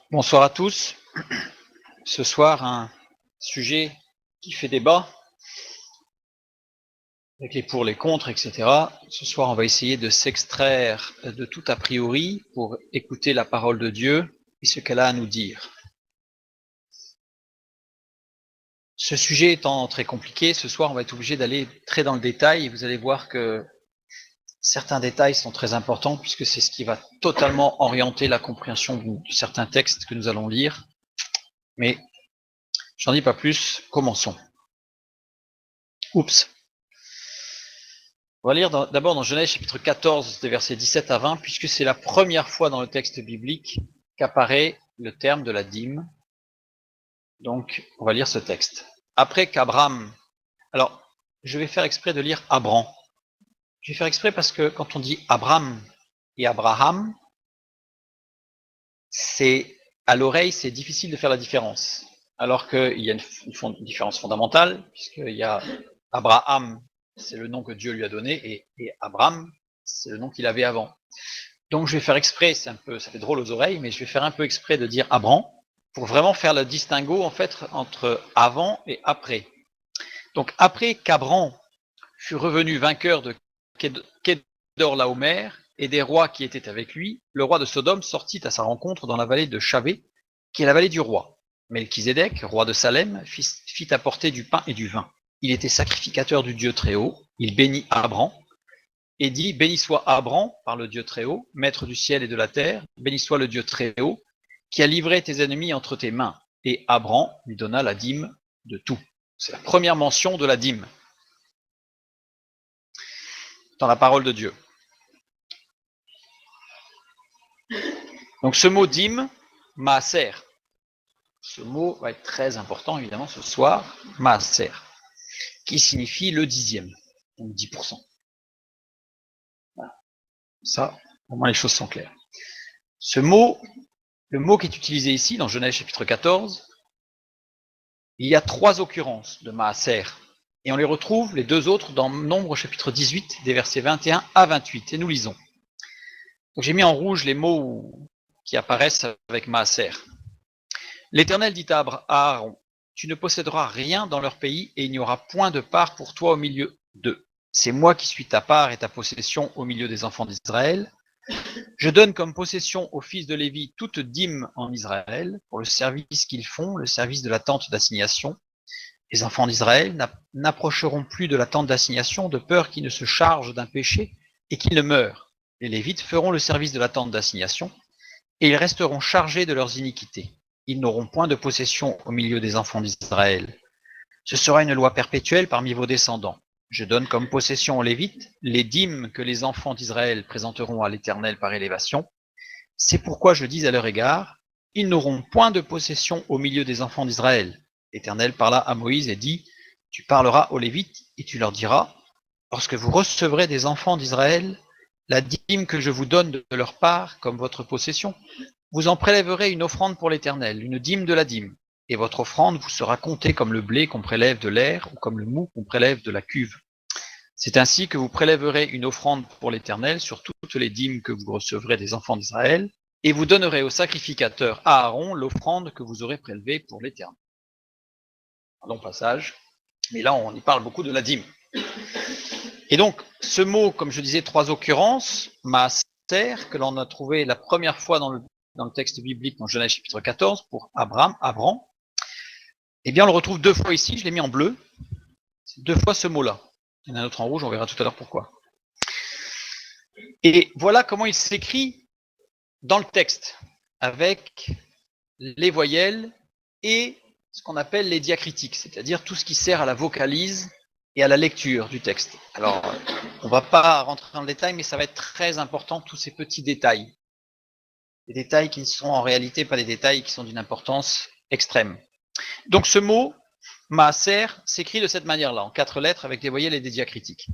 Bonsoir à tous. Ce soir, un sujet qui fait débat, avec les pour, les contre, etc. Ce soir, on va essayer de s'extraire de tout a priori pour écouter la parole de Dieu et ce qu'elle a à nous dire. Ce sujet étant très compliqué, ce soir, on va être obligé d'aller très dans le détail et vous allez voir que certains détails sont très importants puisque c'est ce qui va totalement orienter la compréhension de certains textes que nous allons lire. Mais j'en dis pas plus, commençons. Oups. On va lire d'abord dans Genèse chapitre 14, des versets 17 à 20, puisque c'est la première fois dans le texte biblique qu'apparaît le terme de la dîme. Donc, on va lire ce texte. Après qu'Abraham... Alors, je vais faire exprès de lire Abram. Je vais faire exprès parce que quand on dit Abraham et Abraham, c'est à l'oreille, c'est difficile de faire la différence. Alors qu'il y a une différence fondamentale, puisqu'il y a Abraham, c'est le nom que Dieu lui a donné, et Abraham, c'est le nom qu'il avait avant. Donc je vais faire exprès, ça fait drôle aux oreilles, mais je vais faire un peu exprès de dire Abram, pour vraiment faire le distinguo en fait entre avant et après. Donc après qu'Abram fut revenu vainqueur de Kedorlaomer et des rois qui étaient avec lui, le roi de Sodome sortit à sa rencontre dans la vallée de Chavé, qui est la vallée du roi. Melchisédek, roi de Salem, fit apporter du pain et du vin. Il était sacrificateur du Dieu Très-Haut. Il bénit Abram et dit, béni soit Abram par le Dieu Très-Haut, maître du ciel et de la terre, béni soit le Dieu Très-Haut, qui a livré tes ennemis entre tes mains. Et Abram lui donna la dîme de tout. C'est la première mention de la dîme dans la parole de Dieu. Donc ce mot dîme, maaser, ce mot va être très important évidemment ce soir, maaser, qui signifie le dixième, donc 10%. Voilà. Ça, au moins les choses sont claires. Ce mot, le mot qui est utilisé ici dans Genèse chapitre 14, il y a 3 occurrences de maaser, et on les retrouve les 2 autres dans Nombre chapitre 18, des versets 21 à 28, et nous lisons. Donc j'ai mis en rouge les mots qui apparaissent avec maaser. L'Éternel dit à Aaron, tu ne posséderas rien dans leur pays et il n'y aura point de part pour toi au milieu d'eux. C'est moi qui suis ta part et ta possession au milieu des enfants d'Israël. Je donne comme possession aux fils de Lévi toute dîme en Israël pour le service qu'ils font, le service de la tente d'assignation. Les enfants d'Israël n'approcheront plus de la tente d'assignation de peur qu'ils ne se chargent d'un péché et qu'ils ne meurent. Les Lévites feront le service de la tente d'assignation et ils resteront chargés de leurs iniquités. Ils n'auront point de possession au milieu des enfants d'Israël. Ce sera une loi perpétuelle parmi vos descendants. Je donne comme possession aux Lévites les dîmes que les enfants d'Israël présenteront à l'Éternel par élévation. C'est pourquoi je dis à leur égard, ils n'auront point de possession au milieu des enfants d'Israël. L'Éternel parla à Moïse et dit, tu parleras aux Lévites et tu leur diras, lorsque vous recevrez des enfants d'Israël la dîme que je vous donne de leur part comme votre possession, vous en prélèverez une offrande pour l'Éternel, une dîme de la dîme, et votre offrande vous sera comptée comme le blé qu'on prélève de l'aire ou comme le mou qu'on prélève de la cuve. C'est ainsi que vous prélèverez une offrande pour l'Éternel sur toutes les dîmes que vous recevrez des enfants d'Israël, et vous donnerez au sacrificateur Aaron l'offrande que vous aurez prélevée pour l'Éternel. Un long passage, mais là on y parle beaucoup de la dîme. Et donc, ce mot, comme je disais, 3 occurrences, maaser, que l'on a trouvé la première fois dans le texte biblique, dans Genèse chapitre 14, pour Abram, eh bien on le retrouve 2 fois ici, je l'ai mis en bleu, c'est 2 fois ce mot-là. Il y en a un autre en rouge, on verra tout à l'heure pourquoi. Et voilà comment il s'écrit dans le texte, avec les voyelles et ce qu'on appelle les diacritiques, c'est-à-dire tout ce qui sert à la vocalise et à la lecture du texte. Alors, on ne va pas rentrer dans le détail, mais ça va être très important, tous ces petits détails. Des détails qui ne sont en réalité pas des détails qui sont d'une importance extrême. Donc ce mot, maaser, s'écrit de cette manière-là, en 4 lettres avec des voyelles et des diacritiques.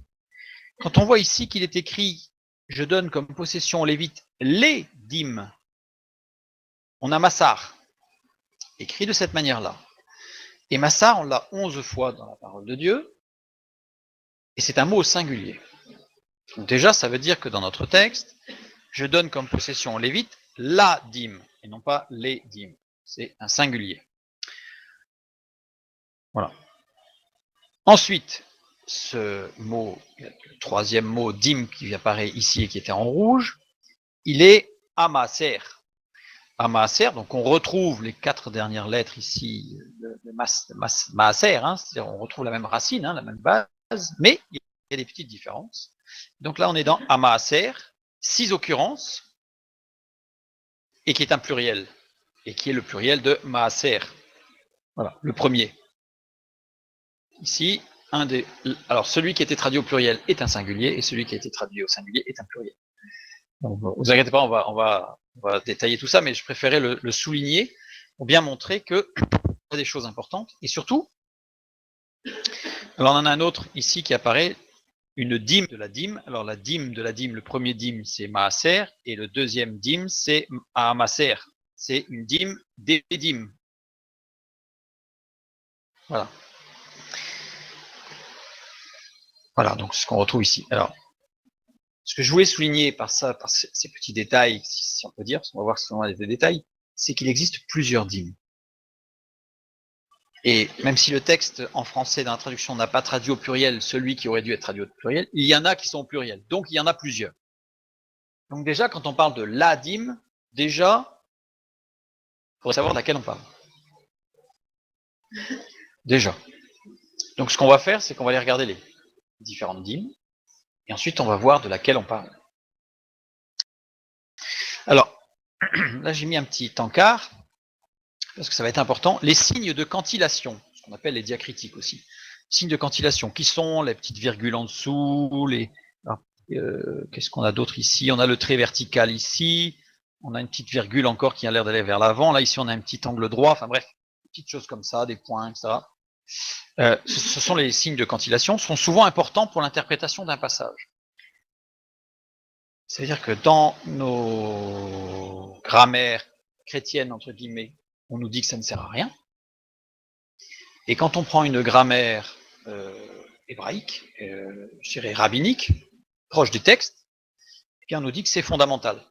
Quand on voit ici qu'il est écrit « Je donne comme possession aux Lévites les dîmes », on a massar, écrit de cette manière-là. Et massar, on l'a 11 fois dans la parole de Dieu, et c'est un mot au singulier. Donc déjà, ça veut dire que dans notre texte, je donne comme possession aux Lévites la dîme. et non pas les dîmes. C'est un singulier. Voilà. Ensuite, ce mot, le troisième mot dîme qui apparaît ici et qui était en rouge, il est amaser. Amaser, donc on retrouve les 4 dernières lettres ici de maaser, hein, c'est-à-dire on retrouve la même racine, hein, la même base, mais il y a des petites différences. Donc là on est dans amaser, 6 occurrences, et qui est un pluriel, et qui est le pluriel de maaser. Voilà, le premier. Ici, alors celui qui a été traduit au pluriel est un singulier, et celui qui a été traduit au singulier est un pluriel. Donc, vous inquiétez pas, on va détailler tout ça, mais je préférais le souligner pour bien montrer que y a des choses importantes. Et surtout, alors on en a un autre ici qui apparaît, une dîme de la dîme. Alors la dîme de la dîme, le premier dîme c'est maaser, et le deuxième dîme c'est amaser. C'est une dîme des dîmes. Voilà. Voilà, donc ce qu'on retrouve ici. Alors, ce que je voulais souligner par ça, par ces petits détails, si on peut dire, parce qu'on va voir ce sont des détails, c'est qu'il existe plusieurs dîmes. Et même si le texte en français dans la traduction n'a pas traduit au pluriel celui qui aurait dû être traduit au pluriel, il y en a qui sont au pluriel. Donc il y en a plusieurs. Donc déjà, quand on parle de la dîme, déjà, il faudrait savoir de laquelle on parle. Déjà. Donc ce qu'on va faire, c'est qu'on va aller regarder les différentes dîmes, et ensuite on va voir de laquelle on parle. Alors, là j'ai mis un petit encart, parce que ça va être important, les signes de cantillation, ce qu'on appelle les diacritiques aussi. Signes de cantillation, qui sont les petites virgules en dessous, qu'est-ce qu'on a d'autre ici? On a le trait vertical ici, on a une petite virgule encore qui a l'air d'aller vers l'avant, là ici on a un petit angle droit, enfin bref, des petites choses comme ça, des points, etc. Ce sont les signes de cantillation, sont souvent importants pour l'interprétation d'un passage. C'est-à-dire que dans nos grammaires chrétiennes, entre guillemets, on nous dit que ça ne sert à rien. Et quand on prend une grammaire hébraïque, je dirais rabbinique, proche du texte, eh bien on nous dit que c'est fondamental.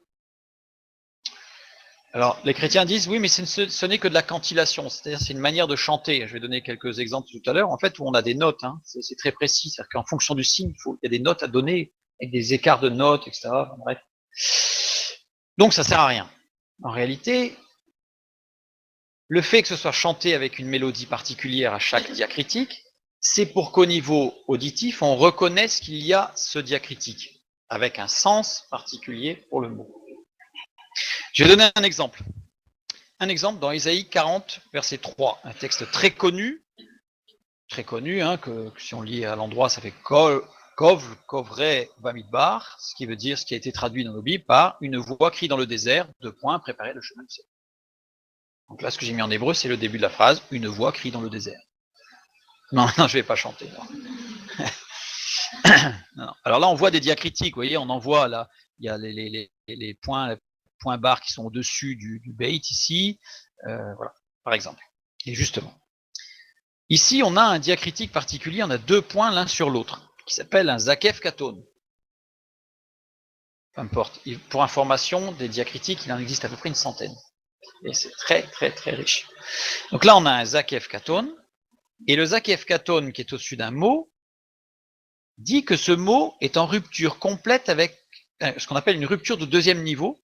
Alors, les chrétiens disent, oui, mais ce n'est que de la cantillation, c'est-à-dire c'est une manière de chanter. Je vais donner quelques exemples tout à l'heure, en fait, où on a des notes, hein, c'est très précis, c'est-à-dire qu'en fonction du signe, il y a des notes à donner, avec des écarts de notes, etc. Enfin, bref. Donc, ça sert à rien. En réalité, le fait que ce soit chanté avec une mélodie particulière à chaque diacritique, c'est pour qu'au niveau auditif, on reconnaisse qu'il y a ce diacritique, avec un sens particulier pour le mot. Je vais donner un exemple. Un exemple dans Ésaïe 40, verset 3, un texte très connu, hein, que si on lit à l'endroit, ça fait Kov, Kovre, Bamidbar, ce qui veut dire, ce qui a été traduit dans nos Bibles par une voix crie dans le désert, préparer le chemin du ciel. Donc là, ce que j'ai mis en hébreu, c'est le début de la phrase, une voix crie dans le désert. Non, je ne vais pas chanter. Non. Alors là, on voit des diacritiques, vous voyez, on en voit là, il y a les points barres qui sont au-dessus du bait ici, voilà, par exemple. Et justement, ici, on a un diacritique particulier, on a 2 points l'un sur l'autre, qui s'appelle un zakef katone. Peu importe. Pour information, des diacritiques, il en existe à peu près une centaine. Et c'est très, très, très riche. Donc là, on a un zakef katone, et le zakef katone qui est au-dessus d'un mot dit que ce mot est en rupture complète avec ce qu'on appelle une rupture de deuxième niveau.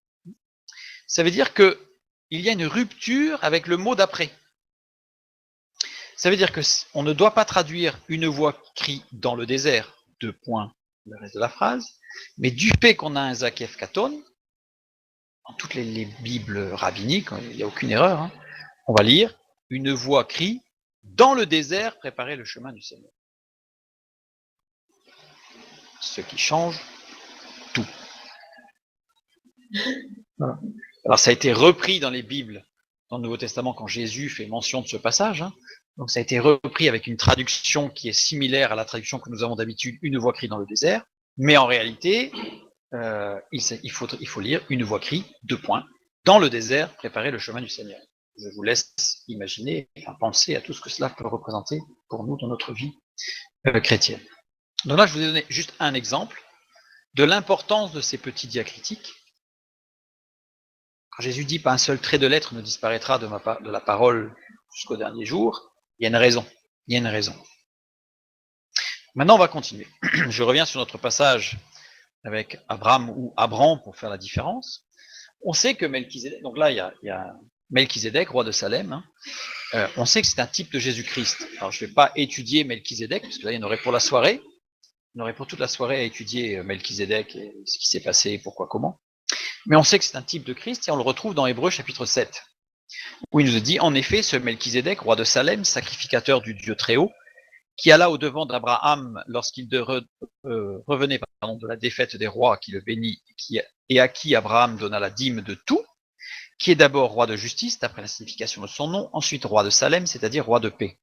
Ça veut dire qu'il y a une rupture avec le mot d'après. Ça veut dire qu'on ne doit pas traduire une voix qui crie dans le désert, 2 points, le reste de la phrase, mais du fait qu'on a un zakef katone, dans toutes les bibles rabbiniques, il n'y a aucune erreur, hein, on va lire une voix crie dans le désert, préparer le chemin du Seigneur. Ce qui change tout. Voilà. Alors ça a été repris dans les Bibles, dans le Nouveau Testament, quand Jésus fait mention de ce passage. Hein. Donc ça a été repris avec une traduction qui est similaire à la traduction que nous avons d'habitude, une voix crie dans le désert. Mais en réalité, il faut lire une voix crie, 2 points, dans le désert, préparer le chemin du Seigneur. Je vous laisse imaginer, penser à tout ce que cela peut représenter pour nous dans notre vie chrétienne. Donc là, je vous ai donné juste un exemple de l'importance de ces petits diacritiques Quand Jésus dit « pas un seul trait de lettre ne disparaîtra de la parole jusqu'au dernier jour », il y a une raison. Il y a une raison. Maintenant, on va continuer. Je reviens sur notre passage avec Abraham ou Abram pour faire la différence. On sait que Melchizedek, donc là, il y a Melchizedek, roi de Salem. On sait que c'est un type de Jésus-Christ. Alors, je ne vais pas étudier Melchizedek, parce que là, il y en aurait pour la soirée. On aurait pour toute la soirée à étudier Melchizedek et ce qui s'est passé, pourquoi, comment. Mais on sait que c'est un type de Christ et on le retrouve dans Hébreux chapitre 7, où il nous dit « En effet, ce Melchizedek, roi de Salem, sacrificateur du Dieu très haut, qui alla au devant d'Abraham lorsqu'il revenait de la défaite des rois qui le bénit et à qui Abraham donna la dîme de tout, qui est d'abord roi de justice, d'après la signification de son nom, ensuite roi de Salem, c'est-à-dire roi de paix. »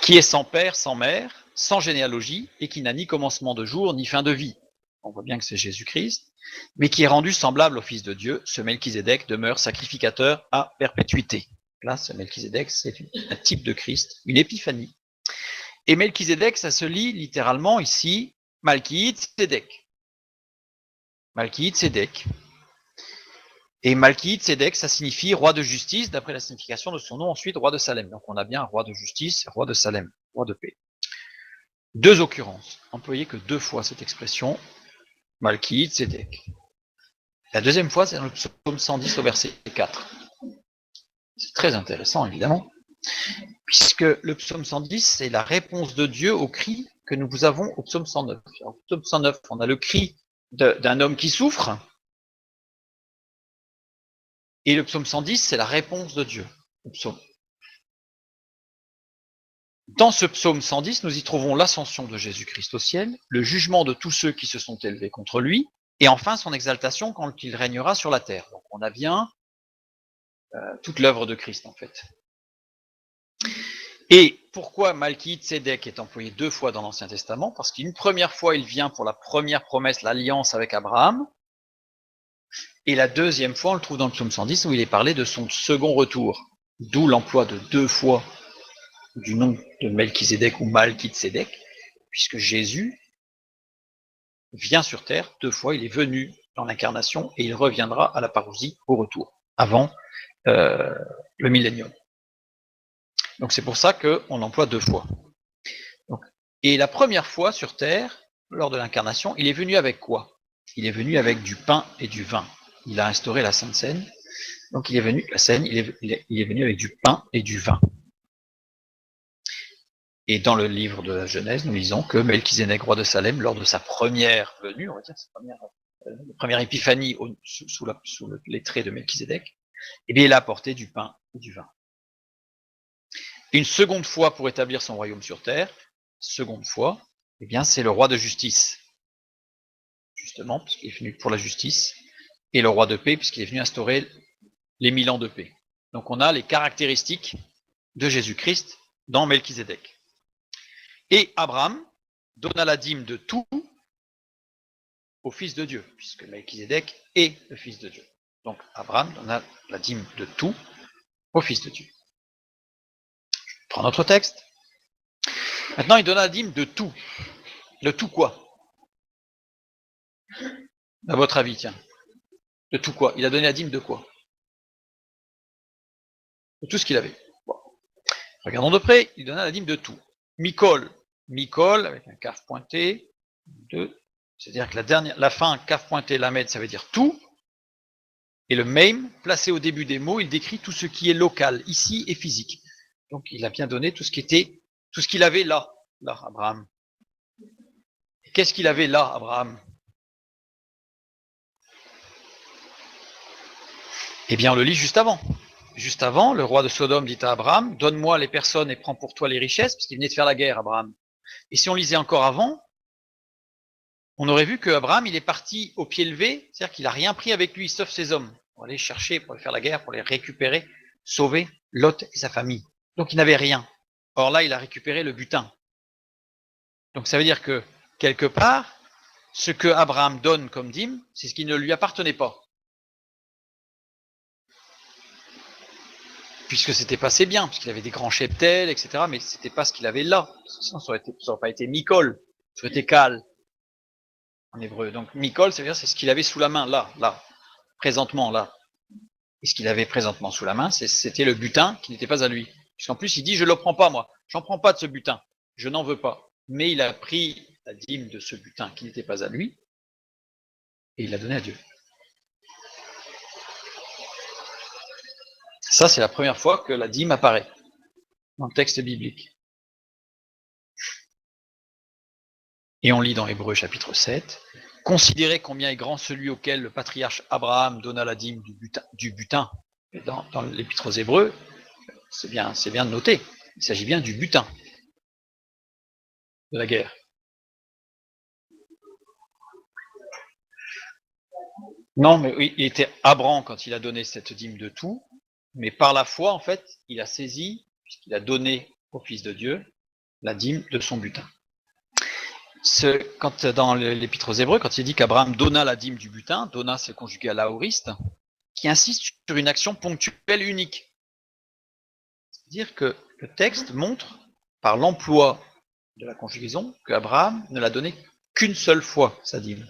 Qui est sans père, sans mère, sans généalogie, et qui n'a ni commencement de jour, ni fin de vie. On voit bien que c'est Jésus-Christ, mais qui est rendu semblable au Fils de Dieu, ce Melchizedek demeure sacrificateur à perpétuité. Là, ce Melchizedek, c'est un type de Christ, une épiphanie. Et Melchizedek, ça se lit littéralement ici, Malki-Tzedek. Malki-Tzedek. Et Malki-Tzedek, ça signifie roi de justice, d'après la signification de son nom, ensuite roi de Salem. Donc on a bien roi de justice, roi de Salem, roi de paix. Deux occurrences, employées que 2 fois cette expression, Malki-Tzedek. La deuxième fois, c'est dans le psaume 110 au verset 4. C'est très intéressant, évidemment, puisque le psaume 110, c'est la réponse de Dieu au cri que nous avons au psaume 109. Alors, au psaume 109, on a le cri d'un homme qui souffre, et le psaume 110, c'est la réponse de Dieu au psaume. Dans ce psaume 110, nous y trouvons l'ascension de Jésus-Christ au ciel, le jugement de tous ceux qui se sont élevés contre lui, et enfin son exaltation quand il régnera sur la terre. Donc on a bien toute l'œuvre de Christ en fait. Et pourquoi Malki-Tzedek est employé 2 fois dans l'Ancien Testament? Parce qu'une première fois, il vient pour la première promesse, l'alliance avec Abraham, et la deuxième fois, on le trouve dans le psaume 110, où il est parlé de son second retour. D'où l'emploi de 2 fois du nom de Melchizedek ou Malki-Tzedek, puisque Jésus vient sur terre 2 fois, il est venu dans l'incarnation, et il reviendra à la parousie au retour, avant le millénium. Donc c'est pour ça qu'on l'emploie 2 fois. Donc, et la première fois sur terre, lors de l'incarnation, il est venu avec quoi? Il est venu avec du pain et du vin. Il a instauré la Sainte Seine. Donc il est venu, la Seine, il est venu avec du pain et du vin. Et dans le livre de la Genèse, nous lisons que Melchizedek, roi de Salem, lors de sa première venue, on va dire sa première épiphanie sous les traits de Melchizedek, eh bien il a apporté du pain et du vin. Une seconde fois pour établir son royaume sur terre, seconde fois, eh bien c'est le roi de justice, justement, parce qu'il est venu pour la justice, et le roi de paix, puisqu'il est venu instaurer les 1000 ans de paix. Donc on a les caractéristiques de Jésus-Christ dans Melchizedek. Et Abraham donna la dîme de tout au Fils de Dieu, puisque Melchizedek est le Fils de Dieu. Donc Abraham donna la dîme de tout au Fils de Dieu. Je prends notre texte. Maintenant, il donna la dîme de tout. De tout quoi? À votre avis, tiens. De tout quoi? Il a donné la dîme de quoi? De tout ce qu'il avait. Bon. Regardons de près, il donna la dîme de tout. Mikol, avec un kaf pointé, c'est-à-dire que la fin kaf pointé lamed, ça veut dire tout, et le même, placé au début des mots, il décrit tout ce qui est local, ici et physique. Donc il a bien donné tout ce qu'il avait là, Abraham. Et qu'est-ce qu'il avait là, Abraham? Eh bien, on le lit juste avant. Juste avant, le roi de Sodome dit à Abraham, donne-moi les personnes et prends pour toi les richesses, parce qu'il venait de faire la guerre, Abraham. Et si on lisait encore avant, on aurait vu que Abraham, il est parti au pied levé, c'est-à-dire qu'il n'a rien pris avec lui, sauf ses hommes, pour aller chercher, pour aller faire la guerre, pour les récupérer, sauver Lot et sa famille. Donc il n'avait rien. Or là, il a récupéré le butin. Donc ça veut dire que, quelque part, ce que Abraham donne comme dîme, c'est ce qui ne lui appartenait pas. Puisque c'était pas ses biens, puisqu'il avait des grands cheptels, etc., mais c'était pas ce qu'il avait là. Sinon, ça aurait pas été Mikol, ça aurait été Cal. en hébreu. Donc Mikol, c'est ce qu'il avait sous la main, là, présentement, là. Et ce qu'il avait présentement sous la main, c'était le butin qui n'était pas à lui. Puisqu'en plus, il dit, je ne le prends pas, moi. J'en prends pas de ce butin. Je n'en veux pas. Mais il a pris la dîme de ce butin qui n'était pas à lui, et il l'a donné à Dieu. Ça, c'est la première fois que la dîme apparaît dans le texte biblique. Et on lit dans Hébreux chapitre 7, « Considérez combien est grand celui auquel le patriarche Abraham donna la dîme du butin. » Dans l'épître aux Hébreux, c'est bien de noter, il s'agit bien du butin de la guerre. Non, mais oui, il était Abraham quand il a donné cette dîme de tout, mais par la foi, en fait, il a saisi, puisqu'il a donné au Fils de Dieu, la dîme de son butin. Quand dans l'épître aux Hébreux, quand il dit qu'Abraham donna la dîme du butin, donna c'est conjugué à l'aoriste, qui insiste sur une action ponctuelle unique. C'est-à-dire que le texte montre, par l'emploi de la conjugaison, qu'Abraham ne l'a donné qu'une seule fois, sa dîme.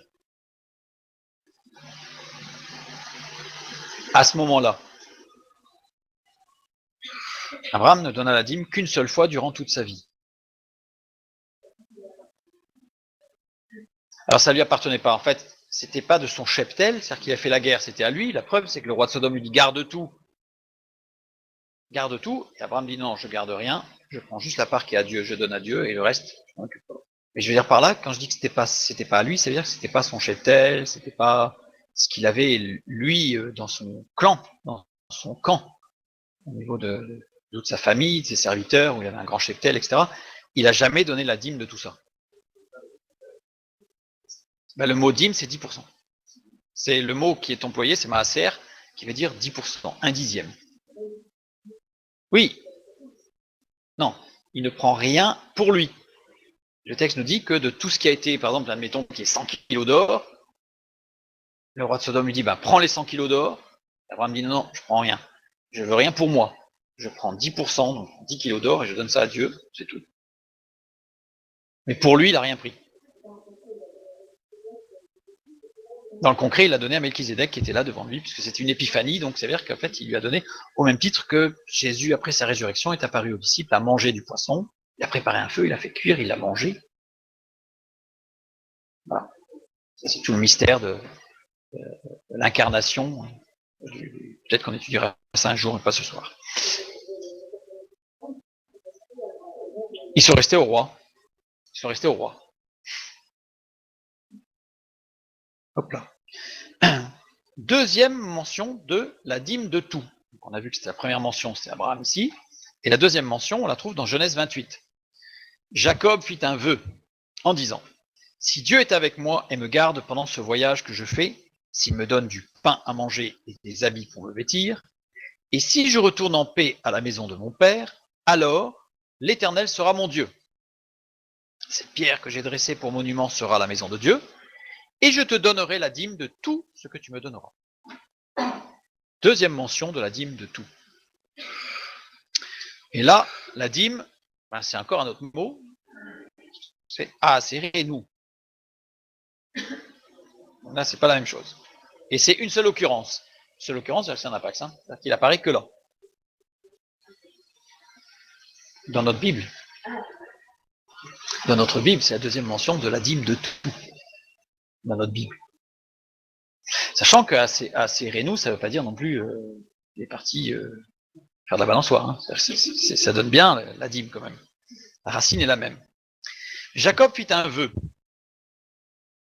À ce moment-là, Abraham ne donna la dîme qu'une seule fois durant toute sa vie. Alors ça ne lui appartenait pas. En fait, c'était pas de son cheptel, c'est-à-dire qu'il a fait la guerre, c'était à lui. La preuve, c'est que le roi de Sodome lui dit garde tout. Garde tout. Et Abraham dit non, je garde rien. Je prends juste la part qui est à Dieu, je donne à Dieu, et le reste, je m'en occupe pas. Mais je veux dire par là, quand je dis que c'était pas à lui, ça veut dire que c'était pas son cheptel, c'était pas ce qu'il avait lui dans son clan, dans son camp, au niveau de toute sa famille, de ses serviteurs, où il avait un grand cheptel, etc. Il a jamais donné la dîme de tout ça. Ben, le mot dîme, c'est 10%. C'est le mot qui est employé, c'est maaser, qui veut dire 10%, un dixième. Oui. Non, il ne prend rien pour lui. Le texte nous dit que de tout ce qui a été, par exemple, admettons qu'il y ait 100 kilos d'or, le roi de Sodome lui dit, ben, prends les 100 kilos d'or. Abraham dit, non, je prends rien. Je veux rien pour moi. Je prends 10%, donc 10 kilos d'or, et je donne ça à Dieu, c'est tout. Mais pour lui, il n'a rien pris. Dans le concret, il l'a donné à Melchizedek qui était là devant lui, puisque c'était une épiphanie, donc ça veut dire qu'en fait, il lui a donné, au même titre que Jésus, après sa résurrection, est apparu aux disciples, a mangé du poisson, il a préparé un feu, il a fait cuire, il l'a mangé. Voilà. Ça, c'est tout le mystère de l'incarnation. Peut-être qu'on étudiera ça un jour, mais pas ce soir. Ils sont restés au roi. Ils sont restés au roi. Hop là. Deuxième mention de la dîme de tout. Donc on a vu que c'était la première mention, c'était Abraham ici. Et la deuxième mention, on la trouve dans Genèse 28. Jacob fit un vœu en disant, si Dieu est avec moi et me garde pendant ce voyage que je fais, s'il me donne du pain à manger et des habits pour me vêtir, et si je retourne en paix à la maison de mon père, alors l'Éternel sera mon Dieu. Cette pierre que j'ai dressée pour monument sera la maison de Dieu, et je te donnerai la dîme de tout ce que tu me donneras. Deuxième mention de la dîme de tout. Et là, la dîme, ben c'est encore un autre mot, c'est Aaserénou. Là, c'est pas la même chose. Et c'est une seule occurrence. Une seule occurrence, c'est un apax, hein, c'est-à-dire qu'il apparaît que là. Dans notre Bible. Dans notre Bible, c'est la deuxième mention de la dîme de tout. Dans notre Bible. Sachant que Aaserénou, ça ne veut pas dire non plus les parties faire de la balançoire. Hein. Ça donne bien la dîme quand même. La racine est la même. Jacob fit un vœu.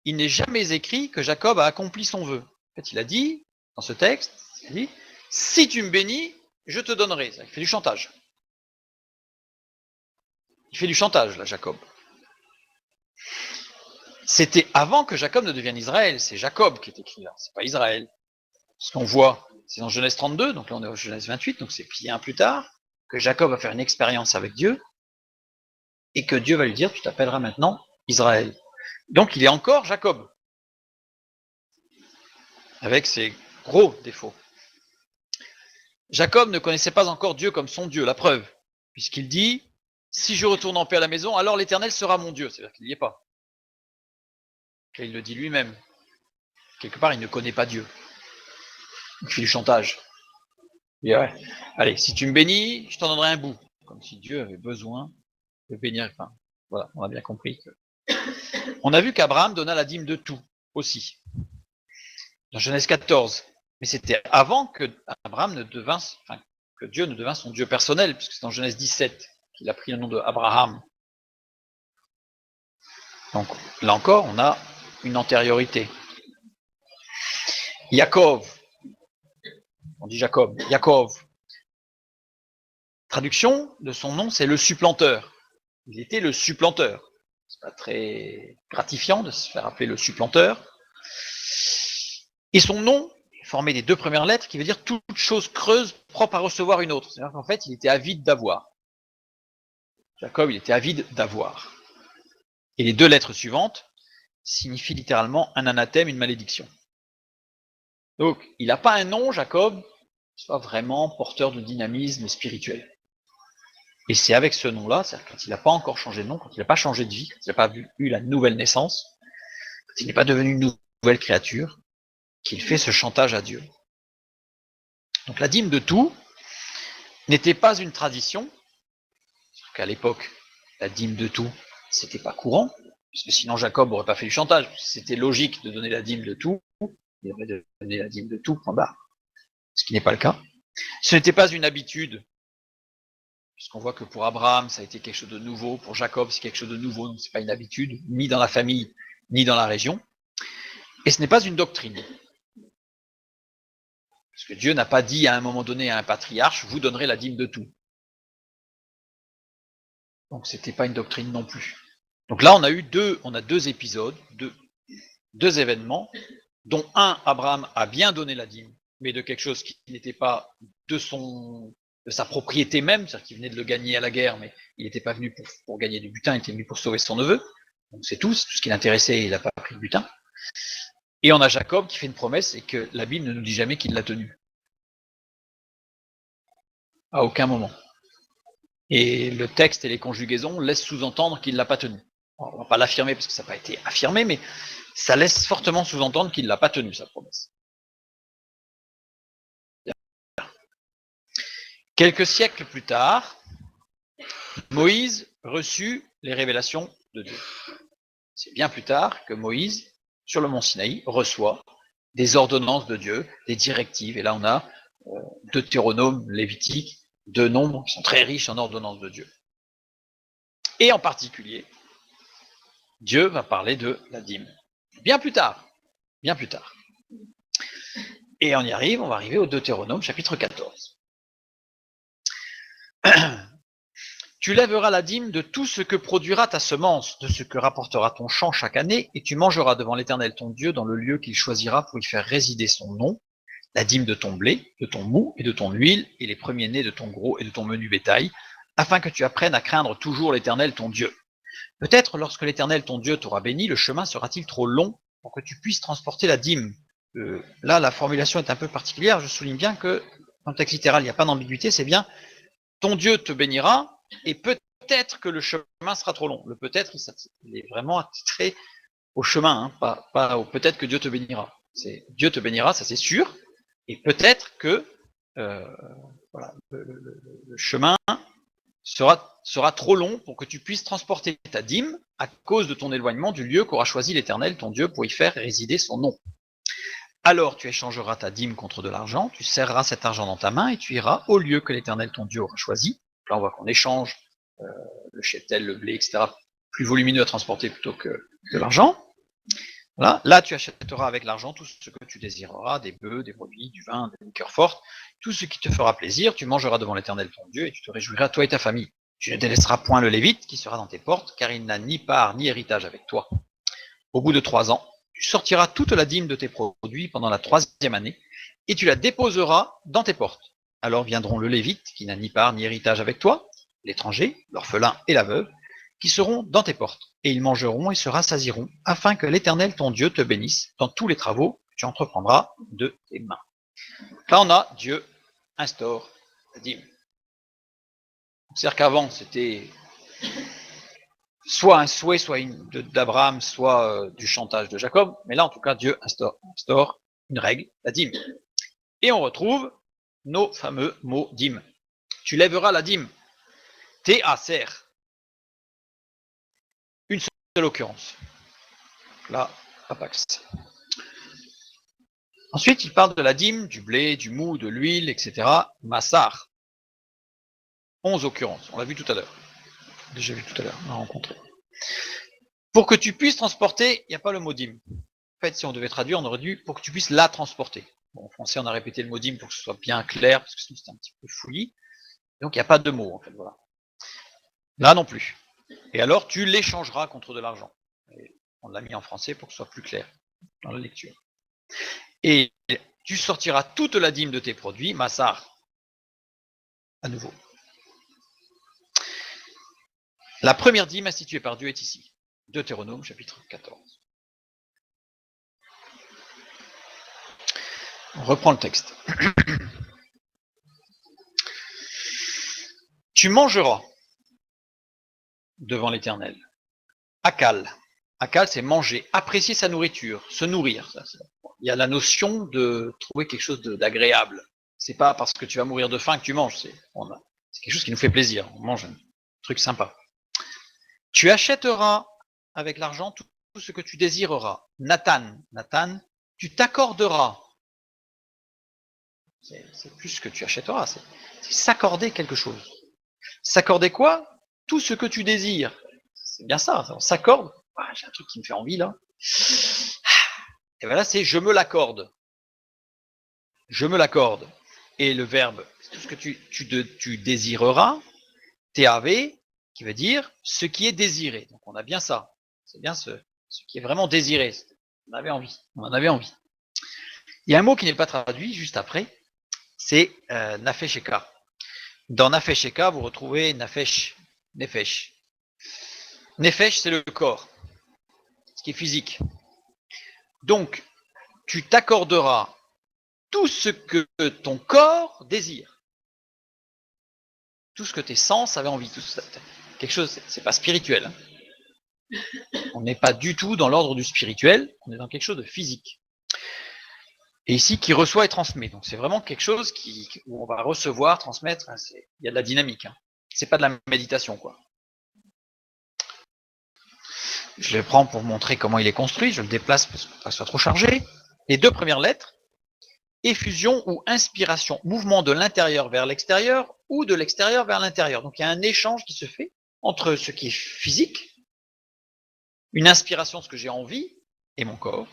Il n'est jamais écrit que Jacob a accompli son vœu. En fait, il a dit, dans ce texte, il dit, si tu me bénis, je te donnerai. Il fait du chantage. Il fait du chantage, là, Jacob. C'était avant que Jacob ne devienne Israël. C'est Jacob qui est écrit là, c'est pas Israël. Ce qu'on voit, c'est dans Genèse 32, donc là on est au Genèse 28, donc c'est bien plus tard, que Jacob va faire une expérience avec Dieu, et que Dieu va lui dire, tu t'appelleras maintenant Israël. Donc il est encore Jacob, avec ses gros défauts. Jacob ne connaissait pas encore Dieu comme son Dieu, la preuve, puisqu'il dit, si je retourne en paix à la maison, alors l'Éternel sera mon Dieu, c'est-à-dire qu'il n'y est pas. Il le dit lui-même. Quelque part, il ne connaît pas Dieu. Il fait du chantage. Et ouais, allez, si tu me bénis, je t'en donnerai un bout. Comme si Dieu avait besoin de bénir. Enfin, voilà, on a bien compris que. On a vu qu'Abraham donna la dîme de tout, aussi. Dans Genèse 14. Mais c'était avant que Abraham ne devint, enfin, que Dieu ne devint son Dieu personnel, puisque c'est dans Genèse 17 qu'il a pris le nom d'Abraham. Donc, là encore, on a une antériorité. Yaakov. On dit Jacob. Yaakov. Traduction de son nom, c'est le supplanteur. Il était le supplanteur. C'est pas très gratifiant de se faire appeler le supplanteur. Et son nom est formé des deux premières lettres qui veut dire toute chose creuse propre à recevoir une autre. C'est-à-dire qu'en fait, il était avide d'avoir. Jacob, il était avide d'avoir. Et les deux lettres suivantes signifient littéralement un anathème, une malédiction. Donc, il n'a pas un nom, Jacob, qui soit vraiment porteur de dynamisme spirituel. Et c'est avec ce nom-là, c'est-à-dire quand il n'a pas encore changé de nom, quand il n'a pas changé de vie, quand il n'a pas eu la nouvelle naissance, quand il n'est pas devenu une nouvelle créature, qu'il fait ce chantage à Dieu. Donc la dîme de tout n'était pas une tradition, parce qu'à l'époque, la dîme de tout, c'était pas courant, puisque sinon Jacob n'aurait pas fait du chantage. C'était logique de donner la dîme de tout, il aurait donné la dîme de tout, point barre. Ce qui n'est pas le cas. Ce n'était pas une habitude, puisqu'on voit que pour Abraham, ça a été quelque chose de nouveau, pour Jacob, c'est quelque chose de nouveau, donc c'est pas une habitude, ni dans la famille, ni dans la région. Et ce n'est pas une doctrine. Parce que Dieu n'a pas dit à un moment donné à un patriarche, vous donnerez la dîme de tout. Donc c'était pas une doctrine non plus. Donc là, on a deux épisodes, deux événements, dont un, Abraham a bien donné la dîme, mais de quelque chose qui n'était pas de sa propriété même, c'est-à-dire qu'il venait de le gagner à la guerre, mais il n'était pas venu pour gagner du butin, il était venu pour sauver son neveu. Donc c'est tout ce qui l'intéressait, il n'a pas pris de butin. Et on a Jacob qui fait une promesse et que la Bible ne nous dit jamais qu'il l'a tenue. À aucun moment. Et le texte et les conjugaisons laissent sous-entendre qu'il ne l'a pas tenue. On ne va pas l'affirmer parce que ça n'a pas été affirmé, mais ça laisse fortement sous-entendre qu'il ne l'a pas tenue, sa promesse. Quelques siècles plus tard, Moïse reçut les révélations de Dieu. C'est bien plus tard que Moïse, sur le mont Sinaï, reçoit des ordonnances de Dieu, des directives. Et là, on a Deutéronome, Lévitique, deux nombres qui sont très riches en ordonnances de Dieu. Et en particulier, Dieu va parler de la dîme. Bien plus tard. Bien plus tard. Et on va arriver au Deutéronome, chapitre 14. Tu lèveras la dîme de tout ce que produira ta semence, de ce que rapportera ton champ chaque année, et tu mangeras devant l'Éternel ton Dieu dans le lieu qu'il choisira pour y faire résider son nom, la dîme de ton blé, de ton mou et de ton huile, et les premiers-nés de ton gros et de ton menu bétail, afin que tu apprennes à craindre toujours l'Éternel ton Dieu. Peut-être lorsque l'Éternel ton Dieu t'aura béni, le chemin sera-t-il trop long pour que tu puisses transporter la dîme. Là, la formulation est un peu particulière, je souligne bien que dans le texte littéral, il n'y a pas d'ambiguïté, c'est bien ton Dieu te bénira, et peut-être que le chemin sera trop long. Le peut-être, il est vraiment attitré au chemin, hein, pas au peut-être que Dieu te bénira. C'est Dieu te bénira, ça c'est sûr, et peut-être que voilà, le chemin sera trop long pour que tu puisses transporter ta dîme à cause de ton éloignement du lieu qu'aura choisi l'Éternel, ton Dieu, pour y faire résider son nom. Alors tu échangeras ta dîme contre de l'argent, tu serreras cet argent dans ta main et tu iras au lieu que l'Éternel, ton Dieu, aura choisi. Là, on voit qu'on échange le cheptel, le blé, etc., plus volumineux à transporter plutôt que de l'argent. Voilà. Là, tu achèteras avec l'argent tout ce que tu désireras, des bœufs, des brebis, du vin, des liqueurs fortes, tout ce qui te fera plaisir, tu mangeras devant l'Éternel ton Dieu, et tu te réjouiras, toi et ta famille. Tu ne délaisseras point le Lévite qui sera dans tes portes, car il n'a ni part ni héritage avec toi. Au bout de 3 ans, tu sortiras toute la dîme de tes produits pendant la 3e année, et tu la déposeras dans tes portes. Alors viendront le Lévite, qui n'a ni part ni héritage avec toi, l'étranger, l'orphelin et la veuve, qui seront dans tes portes, et ils mangeront et se rassasieront, afin que l'Éternel ton Dieu te bénisse dans tous les travaux que tu entreprendras de tes mains. Là, on a Dieu instaure la dîme. C'est-à-dire qu'avant, c'était soit un souhait, soit d'Abraham, soit du chantage de Jacob. Mais là, en tout cas, Dieu instaure une règle, la dîme. Et on retrouve nos fameux mots dîme. Tu lèveras la dîme. T'aser. Une seule occurrence. Là, apax. Ensuite, il parle de la dîme, du blé, du mou, de l'huile, etc. Massar. 11 occurrences. On l'a vu tout à l'heure. Déjà vu tout à l'heure, on a rencontré. Pour que tu puisses transporter, il n'y a pas le mot dîme. En fait, si on devait traduire, on aurait dû pour que tu puisses la transporter. Bon, en français, on a répété le mot dîme pour que ce soit bien clair, parce que sinon c'était un petit peu fouillis. Donc, il n'y a pas de mot, en fait, voilà. Là non plus. Et alors, tu l'échangeras contre de l'argent. On l'a mis en français pour que ce soit plus clair dans la lecture. Et tu sortiras toute la dîme de tes produits, massar, à nouveau. La première dîme instituée par Dieu est ici. Deutéronome, chapitre 14. On reprend le texte. Tu mangeras devant l'Éternel. Akal. Akal, c'est manger, apprécier sa nourriture, se nourrir. Il y a la notion de trouver quelque chose d'agréable. C'est pas parce que tu vas mourir de faim que tu manges. C'est quelque chose qui nous fait plaisir. On mange un truc sympa. Tu achèteras avec l'argent tout ce que tu désireras. Nathan, tu t'accorderas. C'est plus ce que tu achèteras, c'est s'accorder quelque chose. S'accorder quoi? Tout ce que tu désires. C'est bien ça, on s'accorde. Ah, j'ai un truc qui me fait envie là. Et voilà, c'est je me l'accorde. Je me l'accorde. Et le verbe, c'est tout ce que tu désireras, TAV, qui veut dire ce qui est désiré. Donc on a bien ça. C'est bien ce qui est vraiment désiré. On avait envie. On en avait envie. Il y a un mot qui n'est pas traduit juste après, c'est nafesheka. Dans nafesheka, vous retrouvez nefesh. Nefesh, c'est le corps, ce qui est physique. Donc, tu t'accorderas tout ce que ton corps désire. Tout ce que tes sens avaient envie. Tout ça. Quelque chose, c'est pas spirituel. Hein. On n'est pas du tout dans l'ordre du spirituel, on est dans quelque chose de physique. Et ici, qui reçoit et transmet. Donc c'est vraiment quelque chose où on va recevoir, transmettre. Hein, il y a de la dynamique. Hein. C'est pas de la méditation, quoi. Je le prends pour montrer comment il est construit. Je le déplace pour que ça soit trop chargé. Les deux premières lettres, effusion ou inspiration, mouvement de l'intérieur vers l'extérieur ou de l'extérieur vers l'intérieur. Donc il y a un échange qui se fait entre ce qui est physique, une inspiration de ce que j'ai envie, et mon corps,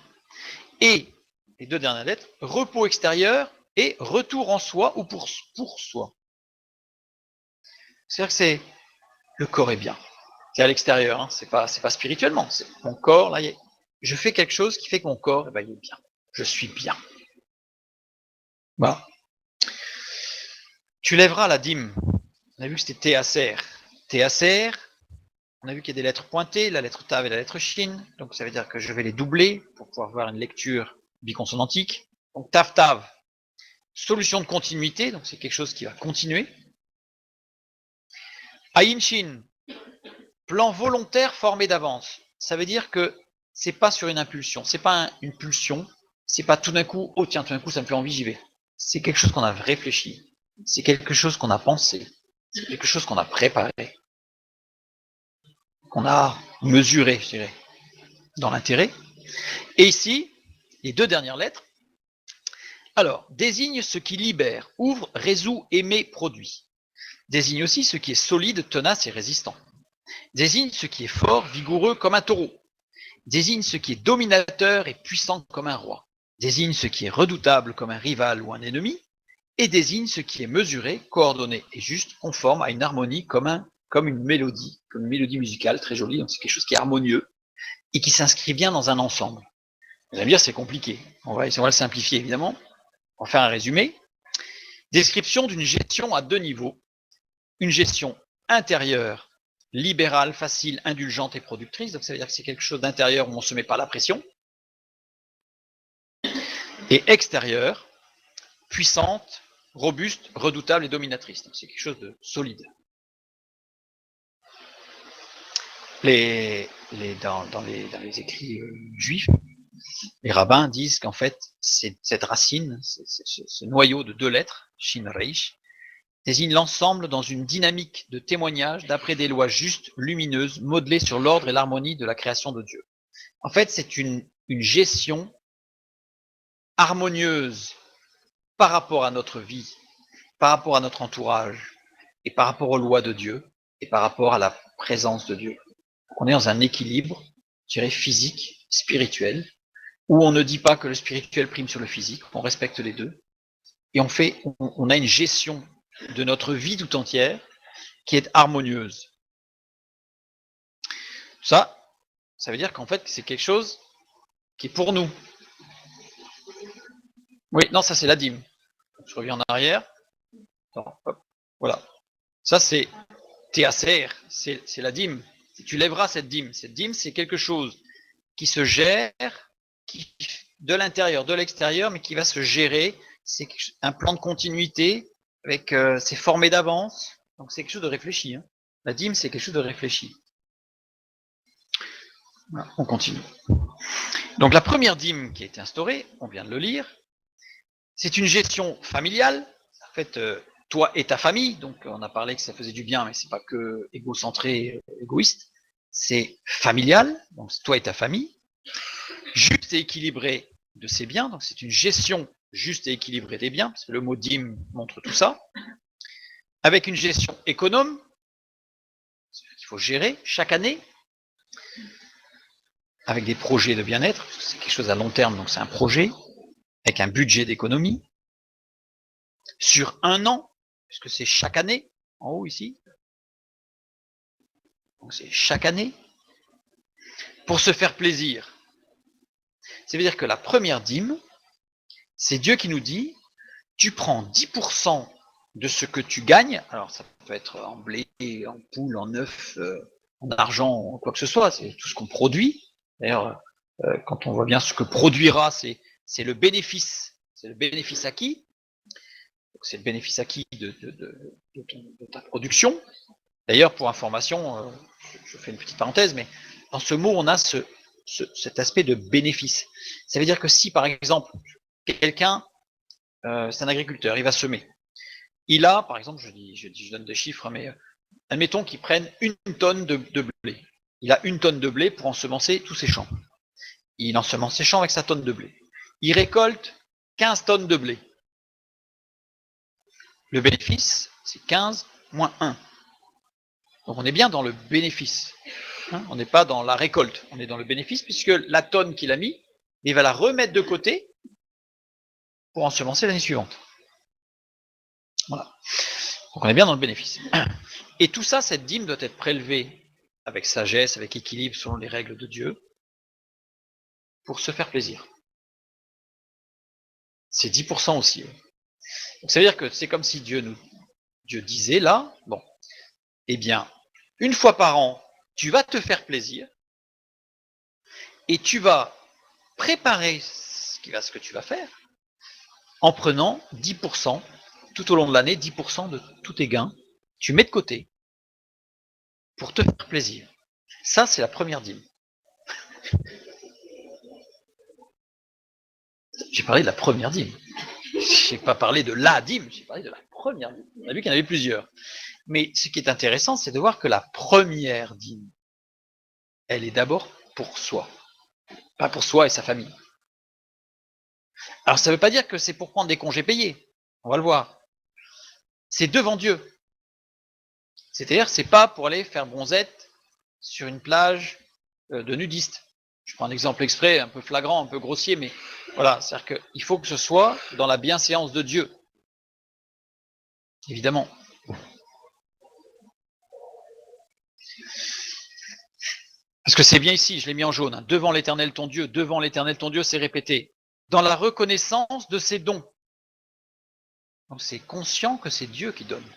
et les deux dernières lettres, repos extérieur et retour en soi ou pour soi. C'est-à-dire que c'est le corps est bien. C'est à l'extérieur, hein, c'est pas spirituellement. C'est mon corps, là, je fais quelque chose qui fait que mon corps, il est bien. Je suis bien. Voilà. Tu lèveras la dîme. On a vu que c'était Théacer. Théacer, on a vu qu'il y a des lettres pointées, la lettre Tav et la lettre Shin. Donc ça veut dire que je vais les doubler pour pouvoir voir une lecture biconsonantique. Donc Tav Tav, solution de continuité, donc c'est quelque chose qui va continuer. Ayin Shin, plan volontaire formé d'avance. Ça veut dire que c'est pas sur une impulsion, c'est pas une pulsion, c'est pas tout d'un coup, oh tiens, tout d'un coup ça me fait envie, j'y vais. C'est quelque chose qu'on a réfléchi, c'est quelque chose qu'on a pensé, c'est quelque chose qu'on a préparé, qu'on a mesuré, je dirais, dans l'intérêt. Et ici, les deux dernières lettres. Alors, désigne ce qui libère, ouvre, résout, émet, produit. Désigne aussi ce qui est solide, tenace et résistant. Désigne ce qui est fort, vigoureux comme un taureau. Désigne ce qui est dominateur et puissant comme un roi. Désigne ce qui est redoutable comme un rival ou un ennemi. Et désigne ce qui est mesuré, coordonné et juste, conforme à une harmonie comme une mélodie musicale très jolie. Donc c'est quelque chose qui est harmonieux et qui s'inscrit bien dans un ensemble. Vous allez me dire, c'est compliqué. On va le simplifier, évidemment. On va faire un résumé. Description d'une gestion à deux niveaux. Une gestion intérieure, libérale, facile, indulgente et productrice. Donc ça veut dire que c'est quelque chose d'intérieur où on ne se met pas la pression. Et extérieure, puissante, robuste, redoutable et dominatrice. Donc c'est quelque chose de solide. Dans les écrits juifs, les rabbins disent qu'en fait, cette racine, ce noyau de 2 lettres, Shin Reish, désigne l'ensemble dans une dynamique de témoignage d'après des lois justes, lumineuses, modelées sur l'ordre et l'harmonie de la création de Dieu. En fait, c'est une gestion harmonieuse par rapport à notre vie, par rapport à notre entourage, et par rapport aux lois de Dieu, et par rapport à la présence de Dieu. On est dans un équilibre, je dirais, physique, spirituel, où on ne dit pas que le spirituel prime sur le physique, on respecte les deux, et on a une gestion de notre vie tout entière qui est harmonieuse. Ça veut dire qu'en fait, c'est quelque chose qui est pour nous. Oui, non, ça c'est la dîme. Je reviens en arrière. Attends, hop, voilà. Ça c'est TACR, c'est la dîme. Tu lèveras cette dîme. Cette dîme, c'est quelque chose qui se gère, de l'intérieur, de l'extérieur, mais qui va se gérer. C'est un plan de continuité, avec c'est formé d'avance. Donc c'est quelque chose de réfléchi. Hein. La dîme, c'est quelque chose de réfléchi. Voilà, on continue. Donc la première dîme qui a été instaurée, on vient de le lire, c'est une gestion familiale. En fait, toi et ta famille, donc on a parlé que ça faisait du bien, mais c'est pas que égocentré, égoïste. C'est familial, donc c'est toi et ta famille. Juste et équilibré de ces biens, donc c'est une gestion juste et équilibrée des biens, parce que le mot dîme montre tout ça. Avec une gestion économe, qu'il faut gérer chaque année, avec des projets de bien-être, parce que c'est quelque chose à long terme, donc c'est un projet, avec un budget d'économie, sur 1 an, puisque c'est chaque année, en haut ici, donc c'est chaque année, pour se faire plaisir. Ça veut dire que la première dîme, c'est Dieu qui nous dit, tu prends 10% de ce que tu gagnes, alors ça peut être en blé, en poule, en œuf, en argent, quoi que ce soit, c'est tout ce qu'on produit. D'ailleurs, quand on voit bien ce que produira, c'est le bénéfice acquis. C'est le bénéfice acquis de ta production. D'ailleurs, pour information, je fais une petite parenthèse, mais dans ce mot, on a cet aspect de bénéfice. Ça veut dire que si, par exemple, quelqu'un, c'est un agriculteur, il va semer. Il a, par exemple, je donne des chiffres, mais admettons qu'il prenne 1 tonne de blé. Il a 1 tonne de blé pour ensemencer tous ses champs. Il ensemence ses champs avec sa tonne de blé. Il récolte 15 tonnes de blé. Le bénéfice, c'est 15 moins 1. Donc on est bien dans le bénéfice. Hein, on n'est pas dans la récolte, on est dans le bénéfice, puisque la tonne qu'il a mis, il va la remettre de côté pour ensemencer l'année suivante. Voilà. Donc on est bien dans le bénéfice. Et tout ça, cette dîme doit être prélevée avec sagesse, avec équilibre, selon les règles de Dieu, pour se faire plaisir. C'est 10% aussi. Donc ça veut dire que c'est comme si Dieu disait là, bon, eh bien, 1 fois par an, tu vas te faire plaisir, et tu vas préparer ce que tu vas faire, en prenant 10%, tout au long de l'année, 10% de tous tes gains, tu mets de côté, pour te faire plaisir. Ça, c'est la première dîme. J'ai parlé de la première dîme. J'ai pas parlé de la dîme, j'ai parlé de la première dîme. On a vu qu'il y en avait plusieurs. Mais ce qui est intéressant, c'est de voir que la première dîme, elle est d'abord pour soi. Pas pour soi et sa famille. Alors ça ne veut pas dire que c'est pour prendre des congés payés. On va le voir. C'est devant Dieu. C'est-à-dire, c'est pas pour aller faire bronzette sur une plage de nudistes. Je prends un exemple exprès, un peu flagrant, un peu grossier, mais voilà, c'est-à-dire qu'il faut que ce soit dans la bienséance de Dieu. Évidemment. Parce que c'est bien ici, je l'ai mis en jaune, hein, devant l'Éternel ton Dieu, c'est répété, dans la reconnaissance de ses dons. Donc c'est conscient que c'est Dieu qui donne.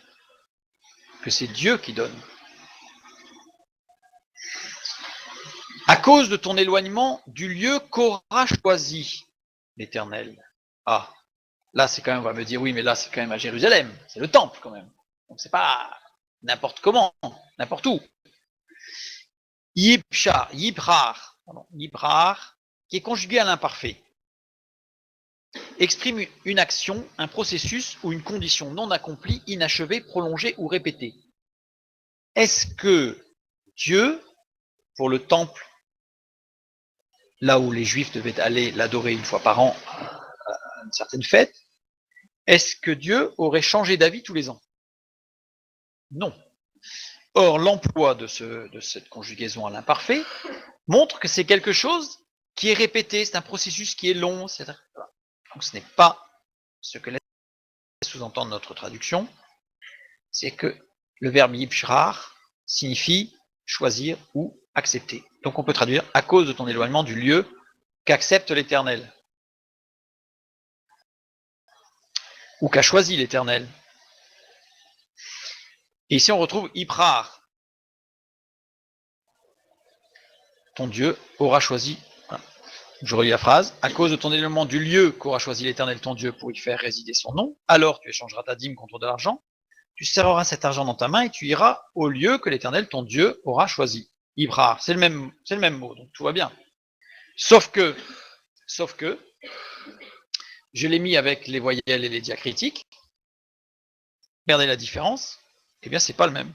Que c'est Dieu qui donne. À cause de ton éloignement du lieu qu'aura choisi l'Éternel. Ah, là c'est quand même, on va me dire, oui, mais là c'est quand même à Jérusalem, c'est le temple quand même. Donc c'est pas n'importe comment, n'importe où. Yibshar, yibrar, qui est conjugué à l'imparfait, exprime une action, un processus ou une condition non accomplie, inachevée, prolongée ou répétée. Est-ce que Dieu, pour le temple, là où les Juifs devaient aller l'adorer une fois par an à une certaine fête, est-ce que Dieu aurait changé d'avis tous les ans? Non. Or, l'emploi de cette conjugaison à l'imparfait montre que c'est quelque chose qui est répété, c'est un processus qui est long, etc. Donc ce n'est pas ce que laisse sous-entendre notre traduction, c'est que le verbe yibshrar signifie choisir ou accepter. Donc on peut traduire à cause de ton éloignement du lieu qu'accepte l'Éternel, ou qu'a choisi l'Éternel. Et ici on retrouve Ibrar. Ton Dieu aura choisi. Voilà. Je relis la phrase. À cause de ton éloignement du lieu qu'aura choisi l'Éternel ton Dieu pour y faire résider son nom, alors tu échangeras ta dîme contre de l'argent, tu serreras cet argent dans ta main et tu iras au lieu que l'Éternel ton Dieu aura choisi. Ibrar, c'est le même mot, donc tout va bien. Sauf que, je l'ai mis avec les voyelles et les diacritiques. Regardez la différence. Eh bien, c'est pas le même.